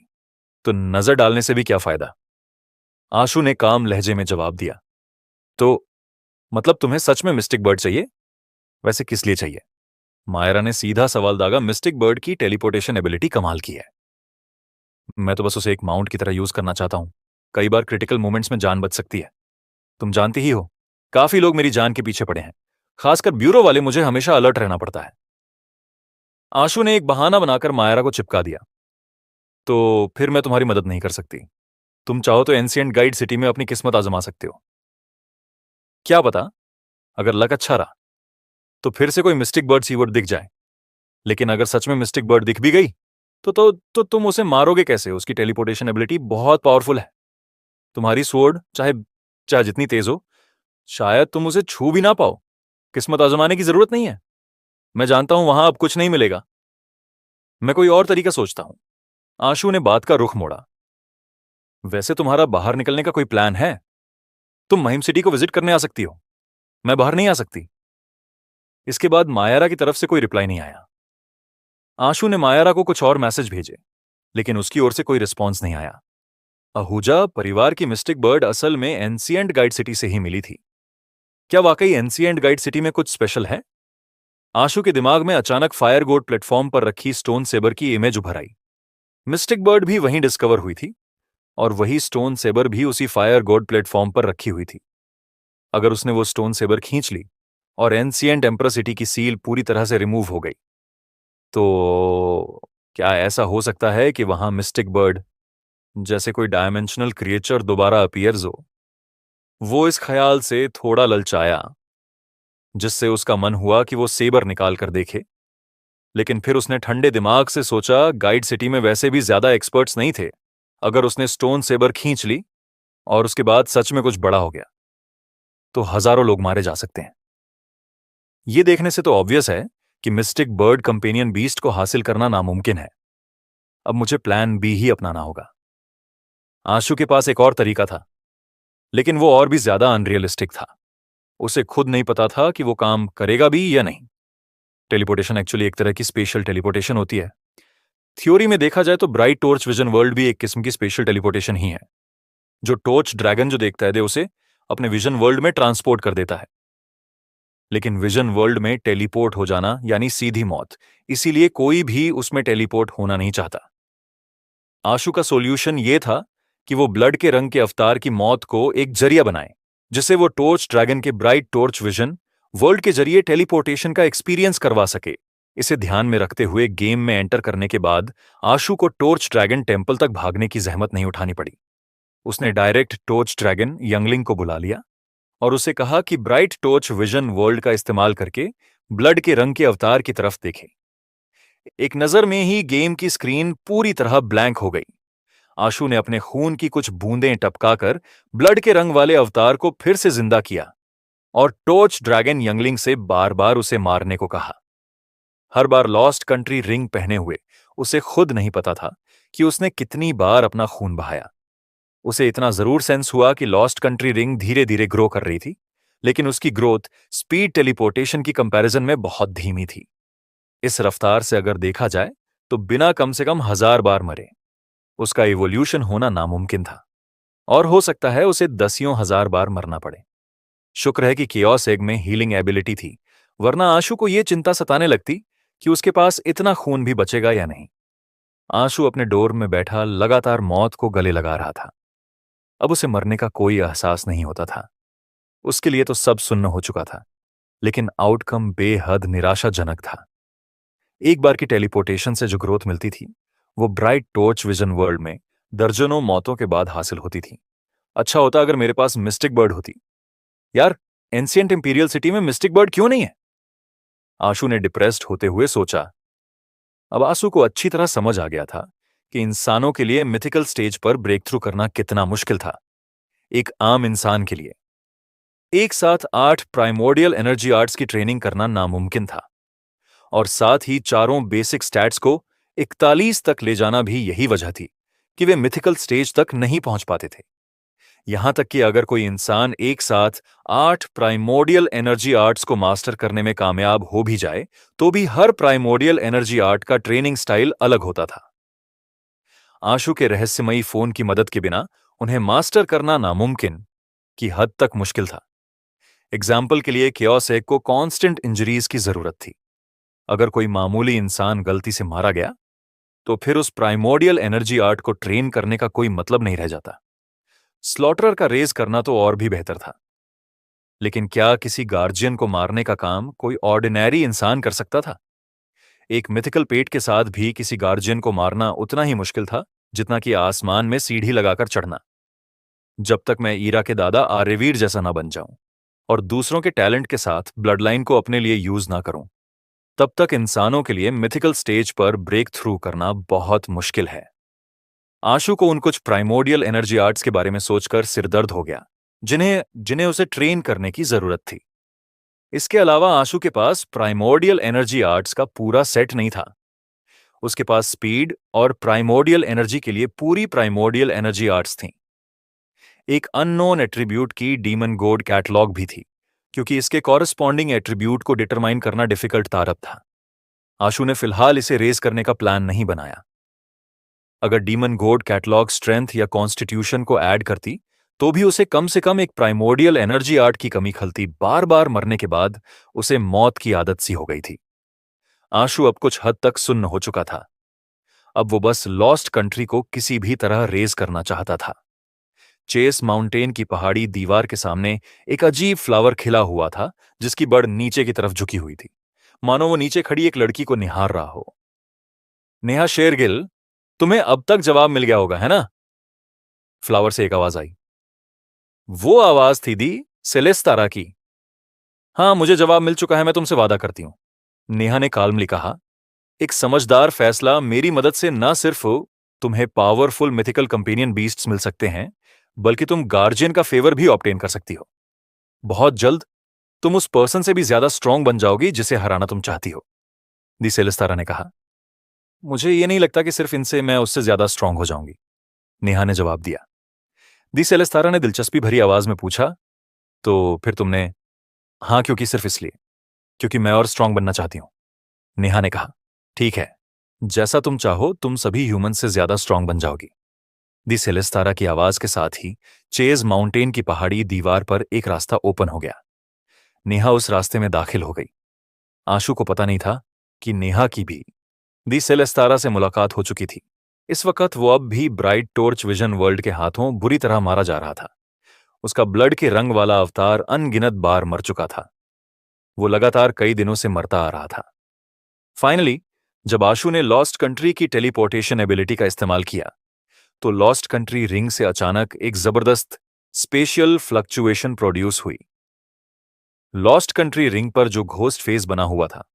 तो नजर डालने से भी क्या फायदा? आशु ने काम लहजे में जवाब दिया। तो मतलब तुम्हें सच में मिस्टिक बर्ड चाहिए? वैसे किस लिए चाहिए? मायरा ने सीधा सवाल दागा। मिस्टिक बर्ड की टेलीपोर्टेशन एबिलिटी कमाल की है। मैं तो बस उसे एक माउंट की तरह यूज करना चाहता हूं। कई बार क्रिटिकल मोमेंट्स में जान बच सकती है। तुम जानती ही हो, काफी लोग मेरी जान के पीछे पड़े हैं। खासकर ब्यूरो वाले, मुझे हमेशा अलर्ट रहना पड़ता है। आशु ने एक बहाना बनाकर मायरा को चिपका दिया। तो फिर मैं तुम्हारी मदद नहीं कर सकती। तुम चाहो तो एंशिएंट गाइड सिटी में अपनी किस्मत आजमा सकते हो। क्या पता, अगर लक अच्छा रहा तो फिर से कोई मिस्टिक बर्ड सीवर्ड दिख जाए। लेकिन अगर सच में मिस्टिक बर्ड दिख भी गई तो तुम उसे मारोगे कैसे? उसकी टेलीपोर्टेशन एबिलिटी बहुत पावरफुल है। तुम्हारी स्वॉर्ड चाहे चाहे जितनी तेज हो, शायद तुम उसे छू भी ना पाओ। किस्मत आजमाने की जरूरत नहीं है। मैं जानता हूं वहां अब कुछ नहीं मिलेगा। मैं कोई और तरीका सोचता हूं। आशु ने बात का रुख मोड़ा। वैसे तुम्हारा बाहर निकलने का कोई प्लान है? तुम महिम सिटी को विजिट करने आ सकती हो। मैं बाहर नहीं आ सकती। इसके बाद मायारा की तरफ से कोई रिप्लाई नहीं आया। आशु ने मायारा को कुछ और मैसेज भेजे, लेकिन उसकी ओर से कोई रिस्पॉन्स नहीं आया। आहूजा परिवार की मिस्टिक बर्ड असल में एंशिएंट गाइड सिटी से ही मिली थी। क्या वाकई एंशिएंट गाइड सिटी में कुछ स्पेशल है? आशु के दिमाग में अचानक फायर गोड प्लेटफॉर्म पर रखी स्टोन सेबर की इमेज उभर आई। मिस्टिक बर्ड भी वहीं डिस्कवर हुई थी, और वही स्टोन सेबर भी उसी फायर गोड प्लेटफॉर्म पर रखी हुई थी। अगर उसने वो स्टोन सेबर खींच ली और एंशिएंट एम्पर सिटी की सील पूरी तरह से रिमूव हो गई, तो क्या ऐसा हो सकता है कि वहां मिस्टिक बर्ड जैसे कोई डायमेंशनल क्रिएचर दोबारा अपीयर्स हो? वो इस ख्याल से थोड़ा ललचाया, जिससे उसका मन हुआ कि वो सेबर निकाल कर देखे। लेकिन फिर उसने ठंडे दिमाग से सोचा, गाइड सिटी में वैसे भी ज्यादा एक्सपर्ट्स नहीं थे। अगर उसने स्टोन सेबर खींच ली और उसके बाद सच में कुछ बड़ा हो गया, तो हजारों लोग मारे जा सकते हैं। ये देखने से तो ऑब्वियस है कि मिस्टिक बर्ड कंपेनियन बीस्ट को हासिल करना नामुमकिन है। अब मुझे प्लान बी ही अपनाना होगा। आशु के पास एक और तरीका था, लेकिन वो और भी ज्यादा अनरियलिस्टिक था। उसे खुद नहीं पता था कि वो काम करेगा भी या नहीं। टेलीपोर्टेशन एक्चुअली एक तरह की स्पेशल टेलीपोर्टेशन होती है। थ्योरी में देखा जाए तो ब्राइट टॉर्च विजन वर्ल्ड भी एक किस्म की स्पेशल टेलीपोर्टेशन ही है। जो टॉर्च ड्रैगन जो देखता है, उसे अपने विजन वर्ल्ड में ट्रांसपोर्ट कर देता है। लेकिन विजन वर्ल्ड में टेलीपोर्ट हो जाना यानी सीधी मौत, इसीलिए कोई भी उसमें टेलीपोर्ट होना नहीं चाहता। आशु का सॉल्यूशन यह था कि वो ब्लड के रंग के अवतार की मौत को एक जरिया बनाए, जिससे वो टॉर्च ड्रैगन के ब्राइट टॉर्च विजन वर्ल्ड के जरिए टेलीपोर्टेशन का एक्सपीरियंस करवा सके। इसे ध्यान में रखते हुए गेम में एंटर करने के बाद आशु को टॉर्च ड्रैगन टेम्पल तक भागने की जहमत नहीं उठानी पड़ी। उसने डायरेक्ट टॉर्च ड्रैगन यंगलिंग को बुला लिया और उसे कहा कि ब्राइट टॉर्च विजन वर्ल्ड का इस्तेमाल करके ब्लड के रंग के अवतार की तरफ देखे। एक नजर में ही गेम की स्क्रीन पूरी तरह ब्लैंक हो गई। आशु ने अपने खून की कुछ बूंदें टपकाकर ब्लड के रंग वाले अवतार को फिर से जिंदा किया और टॉर्च ड्रैगन यंगलिंग से बार बार उसे मारने को कहा। हर बार लॉस्ट कंट्री रिंग पहने हुए उसे खुद नहीं पता था कि उसने कितनी बार अपना खून बहाया। उसे इतना जरूर सेंस हुआ कि लॉस्ट कंट्री रिंग धीरे धीरे ग्रो कर रही थी, लेकिन उसकी ग्रोथ स्पीड टेलीपोर्टेशन की कंपैरिजन में बहुत धीमी थी। इस रफ्तार से अगर देखा जाए तो बिना कम से कम 1000 बार मरे उसका इवोल्यूशन होना नामुमकिन था, और हो सकता है उसे दसियों हजार बार मरना पड़े। शुक्र है कि कियोस एग में हीलिंग एबिलिटी थी, वरना आशु को यह चिंता सताने लगती कि उसके पास इतना खून भी बचेगा या नहीं। आशु अपने डोर में बैठा लगातार मौत को गले लगा रहा था। अब उसे मरने का कोई एहसास नहीं होता था। उसके लिए तो सब सुन्न हो चुका था, लेकिन आउटकम बेहद निराशाजनक था। एक बार की टेलीपोर्टेशन से जो ग्रोथ मिलती थी, वो ब्राइट टॉर्च विजन वर्ल्ड में दर्जनों मौतों के बाद हासिल होती थी। अच्छा होता अगर मेरे पास मिस्टिक बर्ड होती। यार, एंशिएंट इंपीरियल सिटी में मिस्टिक बर्ड क्यों नहीं है? आशु ने डिप्रेस्ड होते हुए सोचा। अब आशु को अच्छी तरह समझ आ गया था कि इंसानों के लिए मिथिकल स्टेज पर ब्रेक थ्रू करना कितना मुश्किल था। एक आम इंसान के लिए एक साथ 8 प्राइमोर्डियल एनर्जी आर्ट्स की ट्रेनिंग करना नामुमकिन था, और साथ ही चारों बेसिक स्टैट्स को 41 तक ले जाना भी यही वजह थी कि वे मिथिकल स्टेज तक नहीं पहुंच पाते थे। यहां तक कि अगर कोई इंसान एक साथ 8 प्राइमोडियल एनर्जी आर्ट्स को मास्टर करने में कामयाब हो भी जाए, तो भी हर प्राइमोडियल एनर्जी आर्ट का ट्रेनिंग स्टाइल अलग होता था। आशु के रहस्यमयी फोन की मदद के बिना उन्हें मास्टर करना नामुमकिन की हद तक मुश्किल था। एग्जाम्पल के लिए केओस एग को कांस्टेंट इंजरीज की जरूरत थी। अगर कोई मामूली इंसान गलती से मारा गया, तो फिर उस प्राइमोडियल एनर्जी आर्ट को ट्रेन करने का कोई मतलब नहीं रह जाता। स्लॉटरर का रेज करना तो और भी बेहतर था, लेकिन क्या किसी गार्जियन को मारने का काम कोई ऑर्डिनरी इंसान कर सकता था? एक मिथिकल पेट के साथ भी किसी गार्जियन को मारना उतना ही मुश्किल था जितना कि आसमान में सीढ़ी लगाकर चढ़ना। जब तक मैं ईरा के दादा आर्यवीर जैसा ना बन जाऊं और दूसरों के टैलेंट के साथ ब्लड लाइन को अपने लिए यूज ना करूं, तब तक इंसानों के लिए मिथिकल स्टेज पर ब्रेक थ्रू करना बहुत मुश्किल है। आशु को उन कुछ प्राइमोडियल एनर्जी आर्ट्स के बारे में सोचकर सिरदर्द हो गया, जिन्हें जिन्हें उसे ट्रेन करने की जरूरत थी। इसके अलावा आशु के पास प्राइमोडियल एनर्जी आर्ट्स का पूरा सेट नहीं था। उसके पास स्पीड और प्राइमोडियल एनर्जी के लिए पूरी प्राइमोडियल एनर्जी आर्ट्स थीं। एक अननोन एट्रीब्यूट की डीमन गोड कैटलॉग भी थी, क्योंकि इसके कॉरस्पॉन्डिंग एट्रीब्यूट को डिटरमाइन करना डिफिकल्ट तारक था। आशु ने फिलहाल इसे रेज करने का प्लान नहीं बनाया। अगर डीमन गोड कैटलॉग स्ट्रेंथ या कॉन्स्टिट्यूशन को ऐड करती, तो भी उसे कम से कम एक प्राइमोडियल एनर्जी आर्ट की कमी खलती। बार बार मरने के बाद उसे मौत की आदत सी हो गई थी। आशु अब कुछ हद तक सुन्न हो चुका था। अब वो बस लॉस्ट कंट्री को किसी भी तरह रेज करना चाहता था। चेस माउंटेन की पहाड़ी दीवार के सामने एक अजीब फ्लावर खिला हुआ था, जिसकी बड़ नीचे की तरफ झुकी हुई थी, मानो वो नीचे खड़ी एक लड़की को निहार रहा हो। नेहा शेरगिल, तुम्हें अब तक जवाब मिल गया होगा, है ना? फ्लावर से एक आवाज आई। वो आवाज थी दी सेलेस्तारा की। हाँ, मुझे जवाब मिल चुका है, मैं तुमसे वादा करती हूं, नेहा ने काल्मली कहा। एक समझदार फैसला मेरी मदद से न सिर्फ तुम्हें पावरफुल मिथिकल कंपेनियन बीस्ट्स मिल सकते हैं, बल्कि तुम गार्जियन का फेवर भी ऑब्टेन कर सकती हो। बहुत जल्द तुम उस पर्सन से भी ज्यादा स्ट्रांग बन जाओगी जिसे हराना तुम चाहती हो, दी सेलेस्तारा ने कहा। मुझे ये नहीं लगता कि सिर्फ इनसे मैं उससे ज्यादा स्ट्रांग हो जाऊंगी, नेहा ने जवाब दिया। दी सेलेस्तारा ने दिलचस्पी भरी आवाज में पूछा, तो फिर तुमने? हाँ, क्योंकि सिर्फ इसलिए, क्योंकि मैं और स्ट्रांग बनना चाहती हूं, नेहा ने कहा। ठीक है, जैसा तुम चाहो, तुम सभी ह्यूमन से ज्यादा स्ट्रांग बन जाओगी। दी सेलेस्तारा की आवाज के साथ ही चेज माउंटेन की पहाड़ी दीवार पर एक रास्ता ओपन हो गया। नेहा उस रास्ते में दाखिल हो गई। आशु को पता नहीं था कि नेहा की भी दी सेलेस्तारा से मुलाकात हो चुकी थी। इस वक्त वो अब भी ब्राइट टॉर्च विजन वर्ल्ड के हाथों बुरी तरह मारा जा रहा था। उसका ब्लड के रंग वाला अवतार अनगिनत बार मर चुका था। वो लगातार कई दिनों से मरता आ रहा था। फाइनली, जब आशु ने लॉस्ट कंट्री की टेलीपोर्टेशन एबिलिटी का इस्तेमाल किया, तो लॉस्ट कंट्री रिंग से अचानक एक जबरदस्त स्पेशियल फ्लक्चुएशन प्रोड्यूस हुई। लॉस्ट कंट्री रिंग पर जो घोस्ट फेस बना हुआ था,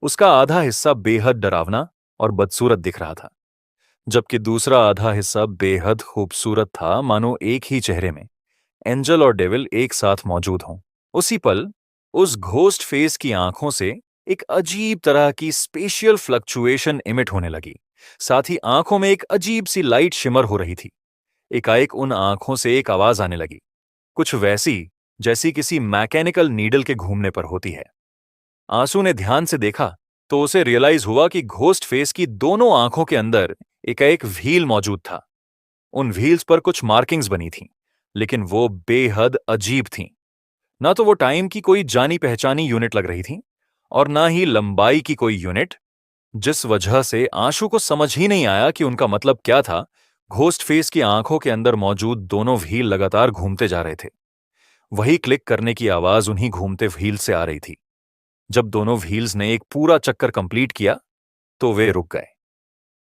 उसका आधा हिस्सा बेहद डरावना और बदसूरत दिख रहा था, जबकि दूसरा आधा हिस्सा बेहद खूबसूरत था, मानो एक ही चेहरे में एंजल और डेविल एक साथ मौजूद हों। उसी पल उस घोस्ट फेस की आंखों से एक अजीब तरह की स्पेशियल फ्लक्चुएशन इमिट होने लगी। साथ ही आंखों में एक अजीब सी लाइट शिमर हो रही थी। एकाएक उन आंखों से एक आवाज आने लगी, कुछ वैसी जैसी किसी मैकेनिकल नीडल के घूमने पर होती है। आंसू ने ध्यान से देखा तो उसे रियलाइज हुआ कि घोस्ट फेस की दोनों आंखों के अंदर एकाएक व्हील मौजूद था। उन व्हील्स पर कुछ मार्किंग्स बनी थीं, लेकिन वो बेहद अजीब थीं। ना तो वो टाइम की कोई जानी पहचानी यूनिट लग रही थी, और ना ही लंबाई की कोई यूनिट, जिस वजह से आशु को समझ ही नहीं आया कि उनका मतलब क्या था। घोस्ट फेस की आंखों के अंदर मौजूद दोनों व्हील लगातार घूमते जा रहे थे। वही क्लिक करने की आवाज उन्हीं घूमते व्हील से आ रही थी। जब दोनों व्हील्स ने एक पूरा चक्कर कंप्लीट किया, तो वे रुक गए।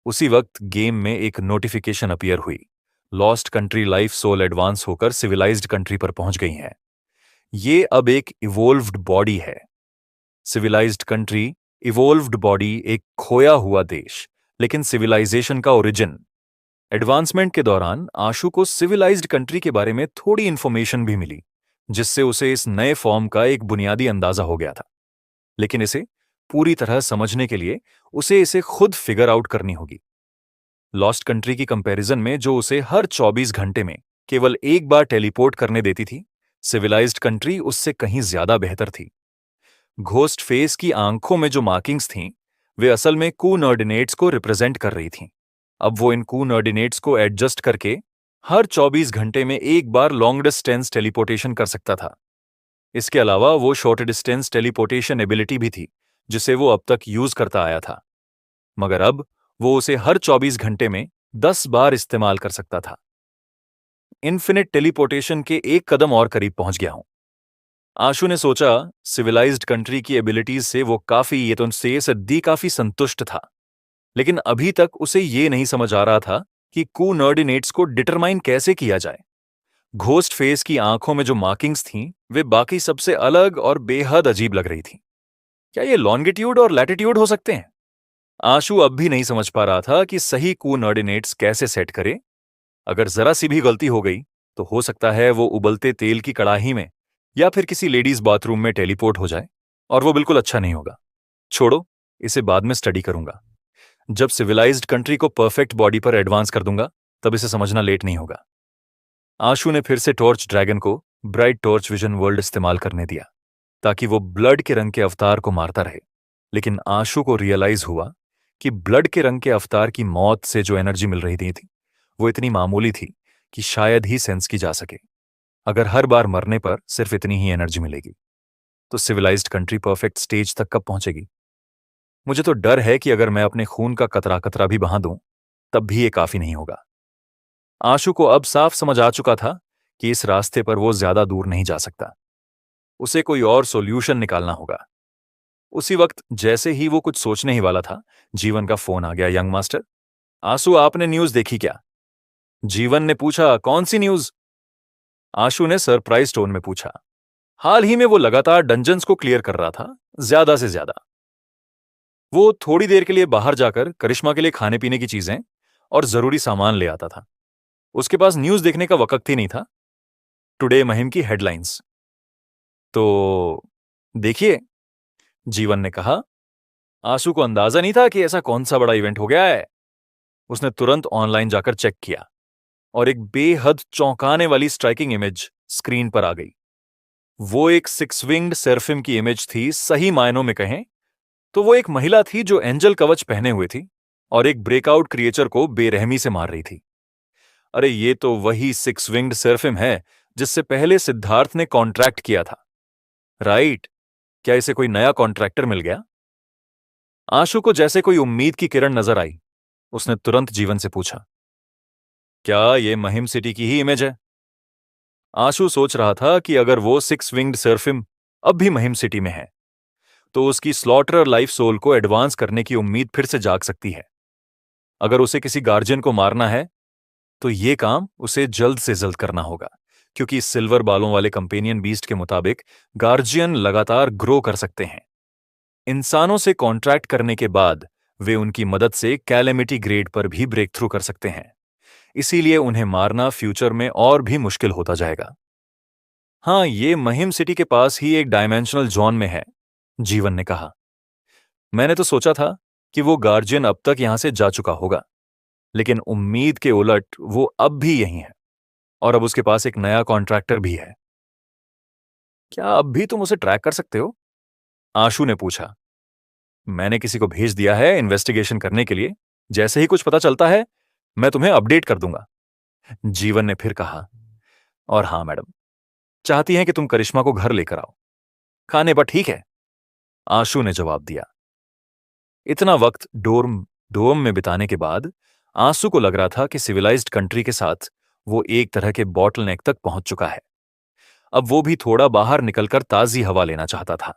उसी वक्त गेम में एक नोटिफिकेशन अपीयर हुई। Lost country life soul advance होकर सिविलाइज्ड कंट्री पर पहुंच गई है। ये अब एक इवोल्व्ड बॉडी है। सिविलाइज्ड कंट्री, इवोल्व्ड बॉडी, एक खोया हुआ देश, लेकिन सिविलाइजेशन का ओरिजिन। एडवांसमेंट के दौरान आशु को सिविलाइज्ड कंट्री के बारे में थोड़ी इंफॉर्मेशन भी मिली, जिससे उसे इस नए फॉर्म का एक बुनियादी अंदाजा हो गया था। लेकिन इसे पूरी तरह समझने के लिए उसे इसे खुद फिगर आउट करनी होगी। लॉस्ट कंट्री की कंपैरिजन में जो उसे हर 24 घंटे में केवल एक बार टेलीपोर्ट करने देती थी, सिविलाइज्ड कंट्री उससे कहीं ज्यादा बेहतर थी। घोस्ट फेस की आंखों में जो मार्किंग्स थीं, वे असल में कूनऑर्डिनेट्स को रिप्रेजेंट कर रही थीं। अब वो इन कूनऑर्डिनेट्स को एडजस्ट करके हर 24 घंटे में एक बार लॉन्ग डिस्टेंस टेलीपोर्टेशन कर सकता था। इसके अलावा वो शॉर्ट डिस्टेंस टेलीपोर्टेशन एबिलिटी भी थी, जिसे वो अब तक यूज करता आया था, मगर अब वो उसे हर 24 घंटे में 10 बार इस्तेमाल कर सकता था। इन्फिनिट टेलीपोर्टेशन के एक कदम और करीब पहुंच गया हूं। आशु ने सोचा, सिविलाइज्ड कंट्री की एबिलिटीज से वो काफी संतुष्ट था, लेकिन अभी तक उसे ये नहीं समझ आ रहा था कि कूनऑर्डिनेट्स को डिटरमाइन कैसे किया जाए। घोस्ट फेस की आंखों में जो मार्किंग्स थीं, वे बाकी सबसे अलग और बेहद अजीब लग रही थीं। क्या ये लॉन्गिट्यूड और लैटिट्यूड हो सकते हैं? आशु अब भी नहीं समझ पा रहा था कि सही कूनऑर्डिनेट्स कैसे सेट करे। अगर जरा सी भी गलती हो गई तो हो सकता है वो उबलते तेल की कड़ाही में या फिर किसी लेडीज बाथरूम में टेलीपोर्ट हो जाए, और वो बिल्कुल अच्छा नहीं होगा। छोड़ो, इसे बाद में स्टडी करूंगा। जब सिविलाइज्ड कंट्री को परफेक्ट बॉडी पर एडवांस कर दूंगा, तब इसे समझना लेट नहीं होगा। आशु ने फिर से टॉर्च ड्रैगन को ब्राइट टॉर्च विजन वर्ल्ड इस्तेमाल करने दिया, ताकि वो ब्लड के रंग के अवतार को मारता रहे। लेकिन आशु को रियलाइज हुआ कि ब्लड के रंग के अवतार की मौत से जो एनर्जी मिल रही थी वो इतनी मामूली थी कि शायद ही सेंस की जा सके। अगर हर बार मरने पर सिर्फ इतनी ही एनर्जी मिलेगी, तो सिविलाइज्ड कंट्री परफेक्ट स्टेज तक कब पहुंचेगी? मुझे तो डर है कि अगर मैं अपने खून का कतरा कतरा भी बहा दूं, तब भी ये काफी नहीं होगा। आशु को अब साफ समझ आ चुका था कि इस रास्ते पर वो ज्यादा दूर नहीं जा सकता। उसे कोई और सॉल्यूशन निकालना होगा। उसी वक्त जैसे ही वो कुछ सोचने ही वाला था, जीवन का फोन आ गया। यंग मास्टर, आशु आपने न्यूज देखी क्या? जीवन ने पूछा। कौन सी न्यूज? आशु ने सरप्राइज टोन में पूछा। हाल ही में वो लगातार डंजन्स को क्लियर कर रहा था, ज्यादा से ज्यादा। वो थोड़ी देर के लिए बाहर जाकर करिश्मा के लिए खाने पीने की चीजें और जरूरी सामान ले आता था। उसके पास न्यूज देखने का वक्त ही नहीं था। टुडे मुहिम की हेडलाइंस तो देखिए, जीवन ने कहा। आशु को अंदाजा नहीं था कि ऐसा कौन सा बड़ा इवेंट हो गया है। उसने तुरंत ऑनलाइन जाकर चेक किया और एक बेहद चौंकाने वाली स्ट्राइकिंग इमेज स्क्रीन पर आ गई। वो एक सिक्स विंग्ड सेराफिम की इमेज थी। सही मायनों में कहें तो वो एक महिला थी जो एंजल कवच पहने हुए थी और एक ब्रेकआउट क्रिएचर को बेरहमी से मार रही थी। अरे, ये तो वही सिक्स विंग्ड सेराफिम है जिससे पहले सिद्धार्थ ने कॉन्ट्रैक्ट किया था, राइट? क्या इसे कोई नया कॉन्ट्रैक्टर मिल गया? आशु को जैसे कोई उम्मीद की किरण नजर आई। उसने तुरंत जीवन से पूछा, क्या ये महिम सिटी की ही इमेज है? आशु सोच रहा था कि अगर वो सिक्स विंग्ड सेराफिम अब भी महिम सिटी में है, तो उसकी स्लॉटर लाइफ सोल को एडवांस करने की उम्मीद फिर से जाग सकती है। अगर उसे किसी गार्जियन को मारना है, तो ये काम उसे जल्द से जल्द करना होगा, क्योंकि सिल्वर बालों वाले कंपेनियन बीस्ट के मुताबिक गार्जियन लगातार ग्रो कर सकते हैं। इंसानों से कॉन्ट्रैक्ट करने के बाद वे उनकी मदद से कैलेमिटी ग्रेड पर भी ब्रेक थ्रू कर सकते हैं। इसीलिए उन्हें मारना फ्यूचर में और भी मुश्किल होता जाएगा। हाँ, ये महिम सिटी के पास ही एक डायमेंशनल जोन में है, जीवन ने कहा। मैंने तो सोचा था कि वो गार्जियन अब तक यहां से जा चुका होगा, लेकिन उम्मीद के उलट वो अब भी यहीं है और अब उसके पास एक नया कॉन्ट्रैक्टर भी है। क्या अब भी तुम उसे ट्रैक कर सकते हो? आशु ने पूछा। मैंने किसी को भेज दिया है इन्वेस्टिगेशन करने के लिए। जैसे ही कुछ पता चलता है, मैं तुम्हें अपडेट कर दूंगा, जीवन ने फिर कहा। और हाँ मैडम, चाहती हैं कि तुम करिश्मा को घर लेकर आओ, खाने पर ठीक है? आशु ने जवाब दिया। इतना वक्त डोम में बिताने के बाद आंसू को लग रहा था कि सिविलाइज्ड कंट्री के साथ वो एक तरह के बॉटल नेक तक पहुंच चुका है। अब वो भी थोड़ा बाहर निकलकर ताजी हवा लेना चाहता था।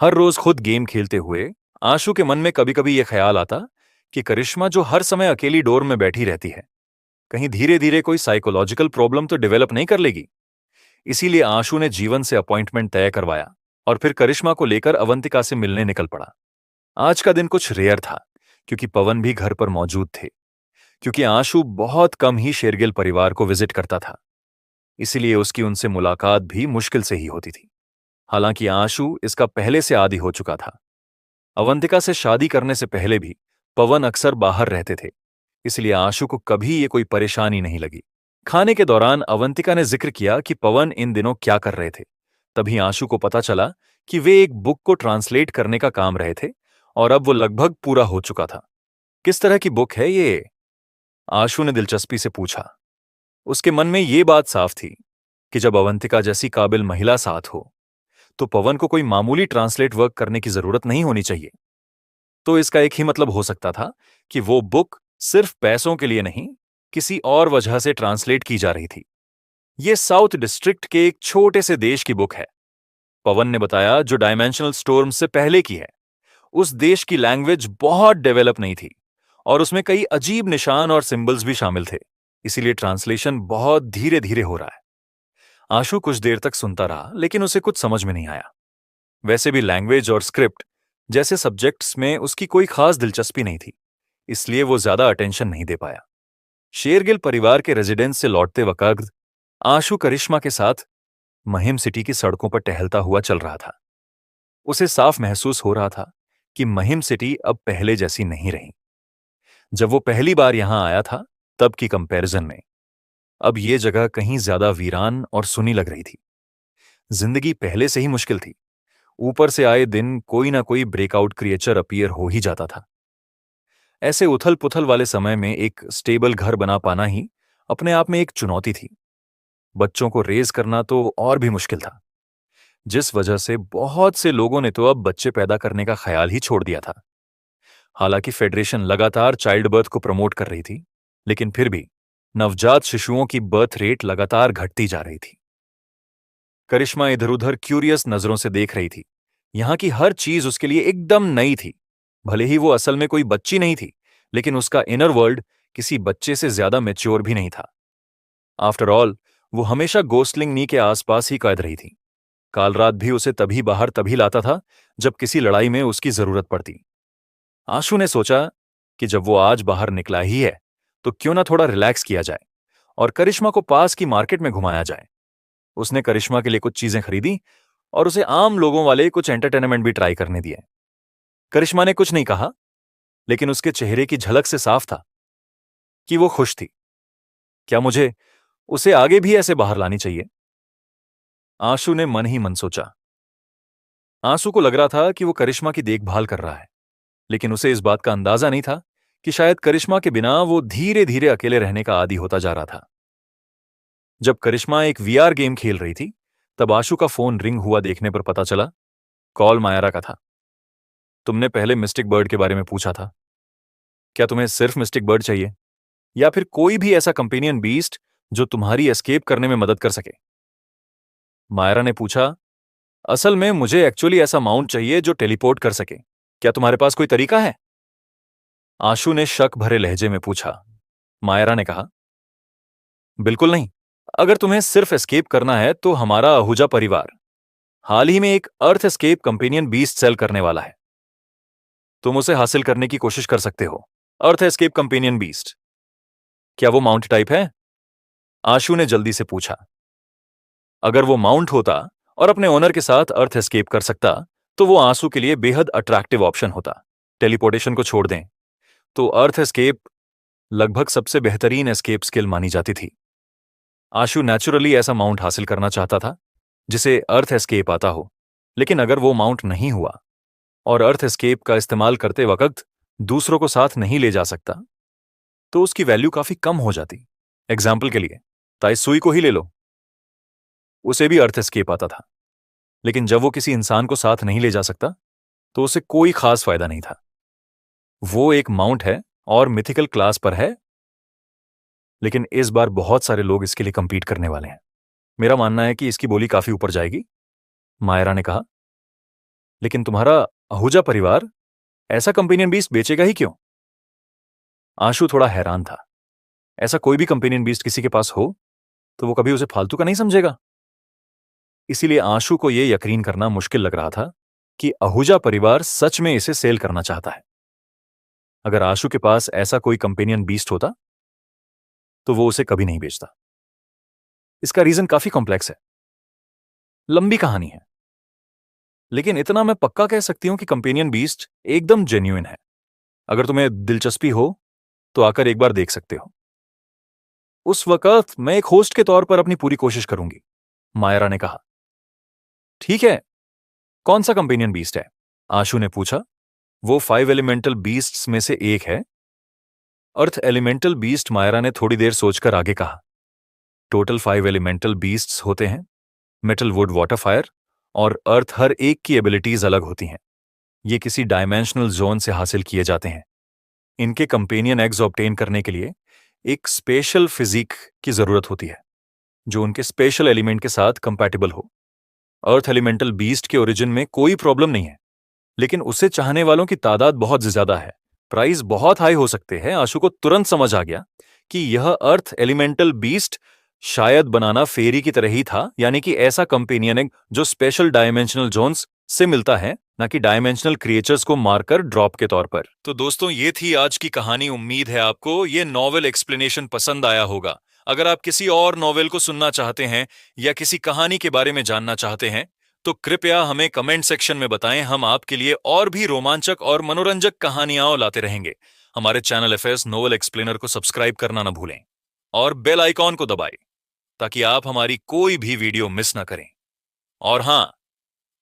हर रोज खुद गेम खेलते हुए आंसू के मन में कभी कभी यह ख्याल आता कि करिश्मा जो हर समय अकेली डोर में बैठी रहती है, कहीं धीरे धीरे कोई साइकोलॉजिकल प्रॉब्लम तो डेवलप नहीं कर लेगी। इसीलिए आंसू ने जीवन से अपॉइंटमेंट तय करवाया और फिर करिश्मा को लेकर अवंतिका से मिलने निकल पड़ा। आज का दिन कुछ रेयर था, क्योंकि पवन भी घर पर मौजूद थे। क्योंकि आशु बहुत कम ही शेरगिल परिवार को विजिट करता था, इसीलिए उसकी उनसे मुलाकात भी मुश्किल से ही होती थी। हालांकि आशु इसका पहले से आदी हो चुका था। अवंतिका से शादी करने से पहले भी पवन अक्सर बाहर रहते थे, इसलिए आशु को कभी ये कोई परेशानी नहीं लगी। खाने के दौरान अवंतिका ने जिक्र किया कि पवन इन दिनों क्या कर रहे थे। तभी आशु को पता चला कि वे एक बुक को ट्रांसलेट करने का काम रहे थे और अब वो लगभग पूरा हो चुका था। किस तरह की बुक है ये? आशु ने दिलचस्पी से पूछा। उसके मन में ये बात साफ थी कि जब अवंतिका जैसी काबिल महिला साथ हो तो पवन को कोई मामूली ट्रांसलेट वर्क करने की जरूरत नहीं होनी चाहिए। तो इसका एक ही मतलब हो सकता था कि वो बुक सिर्फ पैसों के लिए नहीं, किसी और वजह से ट्रांसलेट की जा रही थी। ये साउथ डिस्ट्रिक्ट के एक छोटे से देश की बुक है, पवन ने बताया, जो डायमेंशनल स्टॉर्म से पहले की है। उस देश की लैंग्वेज बहुत डेवलप नहीं थी और उसमें कई अजीब निशान और सिंबल्स भी शामिल थे, इसीलिए ट्रांसलेशन बहुत धीरे धीरे हो रहा है। आशु कुछ देर तक सुनता रहा, लेकिन उसे कुछ समझ में नहीं आया। वैसे भी लैंग्वेज और स्क्रिप्ट जैसे सब्जेक्ट्स में उसकी कोई खास दिलचस्पी नहीं थी, इसलिए वो ज्यादा अटेंशन नहीं दे पाया। शेरगिल परिवार के रेजिडेंस से लौटते वक्त आशु करिश्मा के साथ महिम सिटी की सड़कों पर टहलता हुआ चल रहा था। उसे साफ महसूस हो रहा था कि महिम सिटी अब पहले जैसी नहीं रही। जब वो पहली बार यहां आया था तब की कंपैरिजन में अब ये जगह कहीं ज्यादा वीरान और सुनी लग रही थी। जिंदगी पहले से ही मुश्किल थी, ऊपर से आए दिन कोई ना कोई ब्रेकआउट क्रिएचर अपीयर हो ही जाता था। ऐसे उथल पुथल वाले समय में एक स्टेबल घर बना पाना ही अपने आप में एक चुनौती थी। बच्चों को रेज करना तो और भी मुश्किल था, जिस वजह से बहुत से लोगों ने तो अब बच्चे पैदा करने का ख्याल ही छोड़ दिया था। हालांकि फेडरेशन लगातार चाइल्ड बर्थ को प्रमोट कर रही थी, लेकिन फिर भी नवजात शिशुओं की बर्थ रेट लगातार घटती जा रही थी। करिश्मा इधर उधर क्यूरियस नजरों से देख रही थी। यहां की हर चीज उसके लिए एकदम नई थी। भले ही वो असल में कोई बच्ची नहीं थी, लेकिन उसका इनर वर्ल्ड किसी बच्चे से ज्यादा मैच्योर भी नहीं था। आफ्टर ऑल, वो हमेशा गोस्टलिंग नी के आसपास ही कैद रही थी। काल रात भी उसे तभी लाता था जब किसी लड़ाई में उसकी जरूरत पड़ती। आशु ने सोचा कि जब वो आज बाहर निकला ही है तो क्यों ना थोड़ा रिलैक्स किया जाए और करिश्मा को पास की मार्केट में घुमाया जाए। उसने करिश्मा के लिए कुछ चीजें खरीदी और उसे आम लोगों वाले कुछ एंटरटेनमेंट भी ट्राई करने दिए। करिश्मा ने कुछ नहीं कहा, लेकिन उसके चेहरे की झलक से साफ था कि वो खुश थी। क्या मुझे उसे आगे भी ऐसे बाहर लानी चाहिए? आशु ने मन ही मन सोचा। आंसू को लग रहा था कि वो करिश्मा की देखभाल कर रहा है, लेकिन उसे इस बात का अंदाजा नहीं था कि शायद करिश्मा के बिना वो धीरे धीरे अकेले रहने का आदी होता जा रहा था। जब करिश्मा एक वीआर गेम खेल रही थी, तब आशु का फोन रिंग हुआ देखने पर पता चला कॉल मायरा का था। तुमने पहले मिस्टिक बर्ड के बारे में पूछा था। क्या तुम्हें सिर्फ मिस्टिक बर्ड चाहिए या फिर कोई भी ऐसा कंपेनियन बीस्ट जो तुम्हारी एस्केप करने में मदद कर सके? मायरा ने पूछा। असल में मुझे एक्चुअली ऐसा माउंट चाहिए जो टेलीपोर्ट कर सके। क्या तुम्हारे पास कोई तरीका है? आशु ने शक भरे लहजे में पूछा। मायरा ने कहा, बिल्कुल नहीं। अगर तुम्हें सिर्फ एस्केप करना है तो हमारा आहूजा परिवार हाल ही में एक earth escape companion beast cell करने वाला है। तुम उसे हासिल करने की कोशिश कर सकते हो। अर्थ एस्केप कंपेनियन बीस्ट, क्या वो माउंट टाइप है? आशु ने जल्दी से पूछा। अगर वो माउंट होता और अपने ओनर के साथ अर्थ एस्केप कर सकता तो वो आंसू के लिए बेहद अट्रैक्टिव ऑप्शन होता। टेलीपोर्टेशन को छोड़ दें तो अर्थ एस्केप लगभग सबसे बेहतरीन एस्केप स्किल मानी जाती थी। आशु नेचुरली ऐसा माउंट हासिल करना चाहता था जिसे अर्थ एस्केप आता हो, लेकिन अगर वो माउंट नहीं हुआ और अर्थ एस्केप का इस्तेमाल करते वक्त दूसरों को साथ नहीं ले जा सकता तो उसकी वैल्यू काफी कम हो जाती। एग्जाम्पल के लिए ताइसुई को ही ले लो। उसे भी अर्थ एस्केप आता था, लेकिन जब वो किसी इंसान को साथ नहीं ले जा सकता तो उसे कोई खास फायदा नहीं था। वो एक माउंट है और मिथिकल क्लास पर है, लेकिन इस बार बहुत सारे लोग इसके लिए कंपीट करने वाले हैं। मेरा मानना है कि इसकी बोली काफी ऊपर जाएगी, मायरा ने कहा। लेकिन तुम्हारा आहूजा परिवार ऐसा कंपेनियन बीस्ट बेचेगा ही क्यों? आशु थोड़ा हैरान था। ऐसा कोई भी कंपेनियन बीस्ट किसी के पास हो तो वो कभी उसे फालतू का नहीं समझेगा। इसीलिए आशु को यह यकीन करना मुश्किल लग रहा था कि आहूजा परिवार सच में इसे सेल करना चाहता है। अगर आशु के पास ऐसा कोई कंपेनियन बीस्ट होता तो वो उसे कभी नहीं बेचता। इसका रीजन काफी कॉम्प्लेक्स है, लंबी कहानी है, लेकिन इतना मैं पक्का कह सकती हूं कि कंपेनियन बीस्ट एकदम जेन्युइन है। अगर तुम्हें दिलचस्पी हो तो आकर एक बार देख सकते हो। उस वक्त मैं एक होस्ट के तौर पर अपनी पूरी कोशिश करूंगी, मायरा ने कहा। ठीक है, कौन सा कंपेनियन बीस्ट है? आशु ने पूछा। वो 5 एलिमेंटल बीस्ट्स में से एक है। अर्थ एलिमेंटल बीस्ट, मायरा ने थोड़ी देर सोचकर आगे कहा। टोटल 5 एलिमेंटल बीस्ट्स होते हैं, मेटल, वुड, वाटर, फायर, और अर्थ। हर एक की एबिलिटीज अलग होती हैं। ये किसी डायमेंशनल जोन से हासिल किए जाते हैं। इनके कंपेनियन एग्स ऑब्टेन करने के लिए एक स्पेशल फिजिक की जरूरत होती है, जो उनके स्पेशल एलिमेंट के साथ कंपैटिबल हो। अर्थ एलिमेंटल बीस्ट के ओरिजिन में कोई प्रॉब्लम नहीं है, लेकिन उसे चाहने वालों की तादाद बहुत ज्यादा है। प्राइस बहुत हाई हो सकते हैं। आशु को तुरंत समझ आ गया कि यह अर्थ एलिमेंटल बीस्ट शायद बनाना फेरी की तरह ही था, यानी कि ऐसा कंपेनियन एग जो स्पेशल डायमेंशनल जोन्स से मिलता है, ना कि डायमेंशनल क्रिएचर्स को मारकर ड्रॉप के तौर पर। तो दोस्तों, ये थी आज की कहानी। उम्मीद है आपको ये नॉवेल एक्सप्लेनेशन पसंद आया होगा। अगर आप किसी और नॉवेल को सुनना चाहते हैं या किसी कहानी के बारे में जानना चाहते हैं, तो कृपया हमें कमेंट सेक्शन में बताएं। हम आपके लिए और भी रोमांचक और मनोरंजक कहानियां लाते रहेंगे। हमारे चैनल एफएस नोवेल एक्सप्लेनर को सब्सक्राइब करना ना भूलें और बेल आइकॉन को दबाएं, ताकि आप हमारी कोई भी वीडियो मिस ना करें। और हां,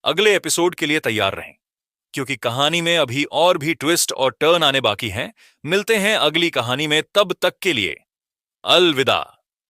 अगले एपिसोड के लिए तैयार रहें, क्योंकि कहानी में अभी और भी ट्विस्ट और टर्न आने बाकी हैं। मिलते हैं अगली कहानी में, तब तक के लिए अलविदा।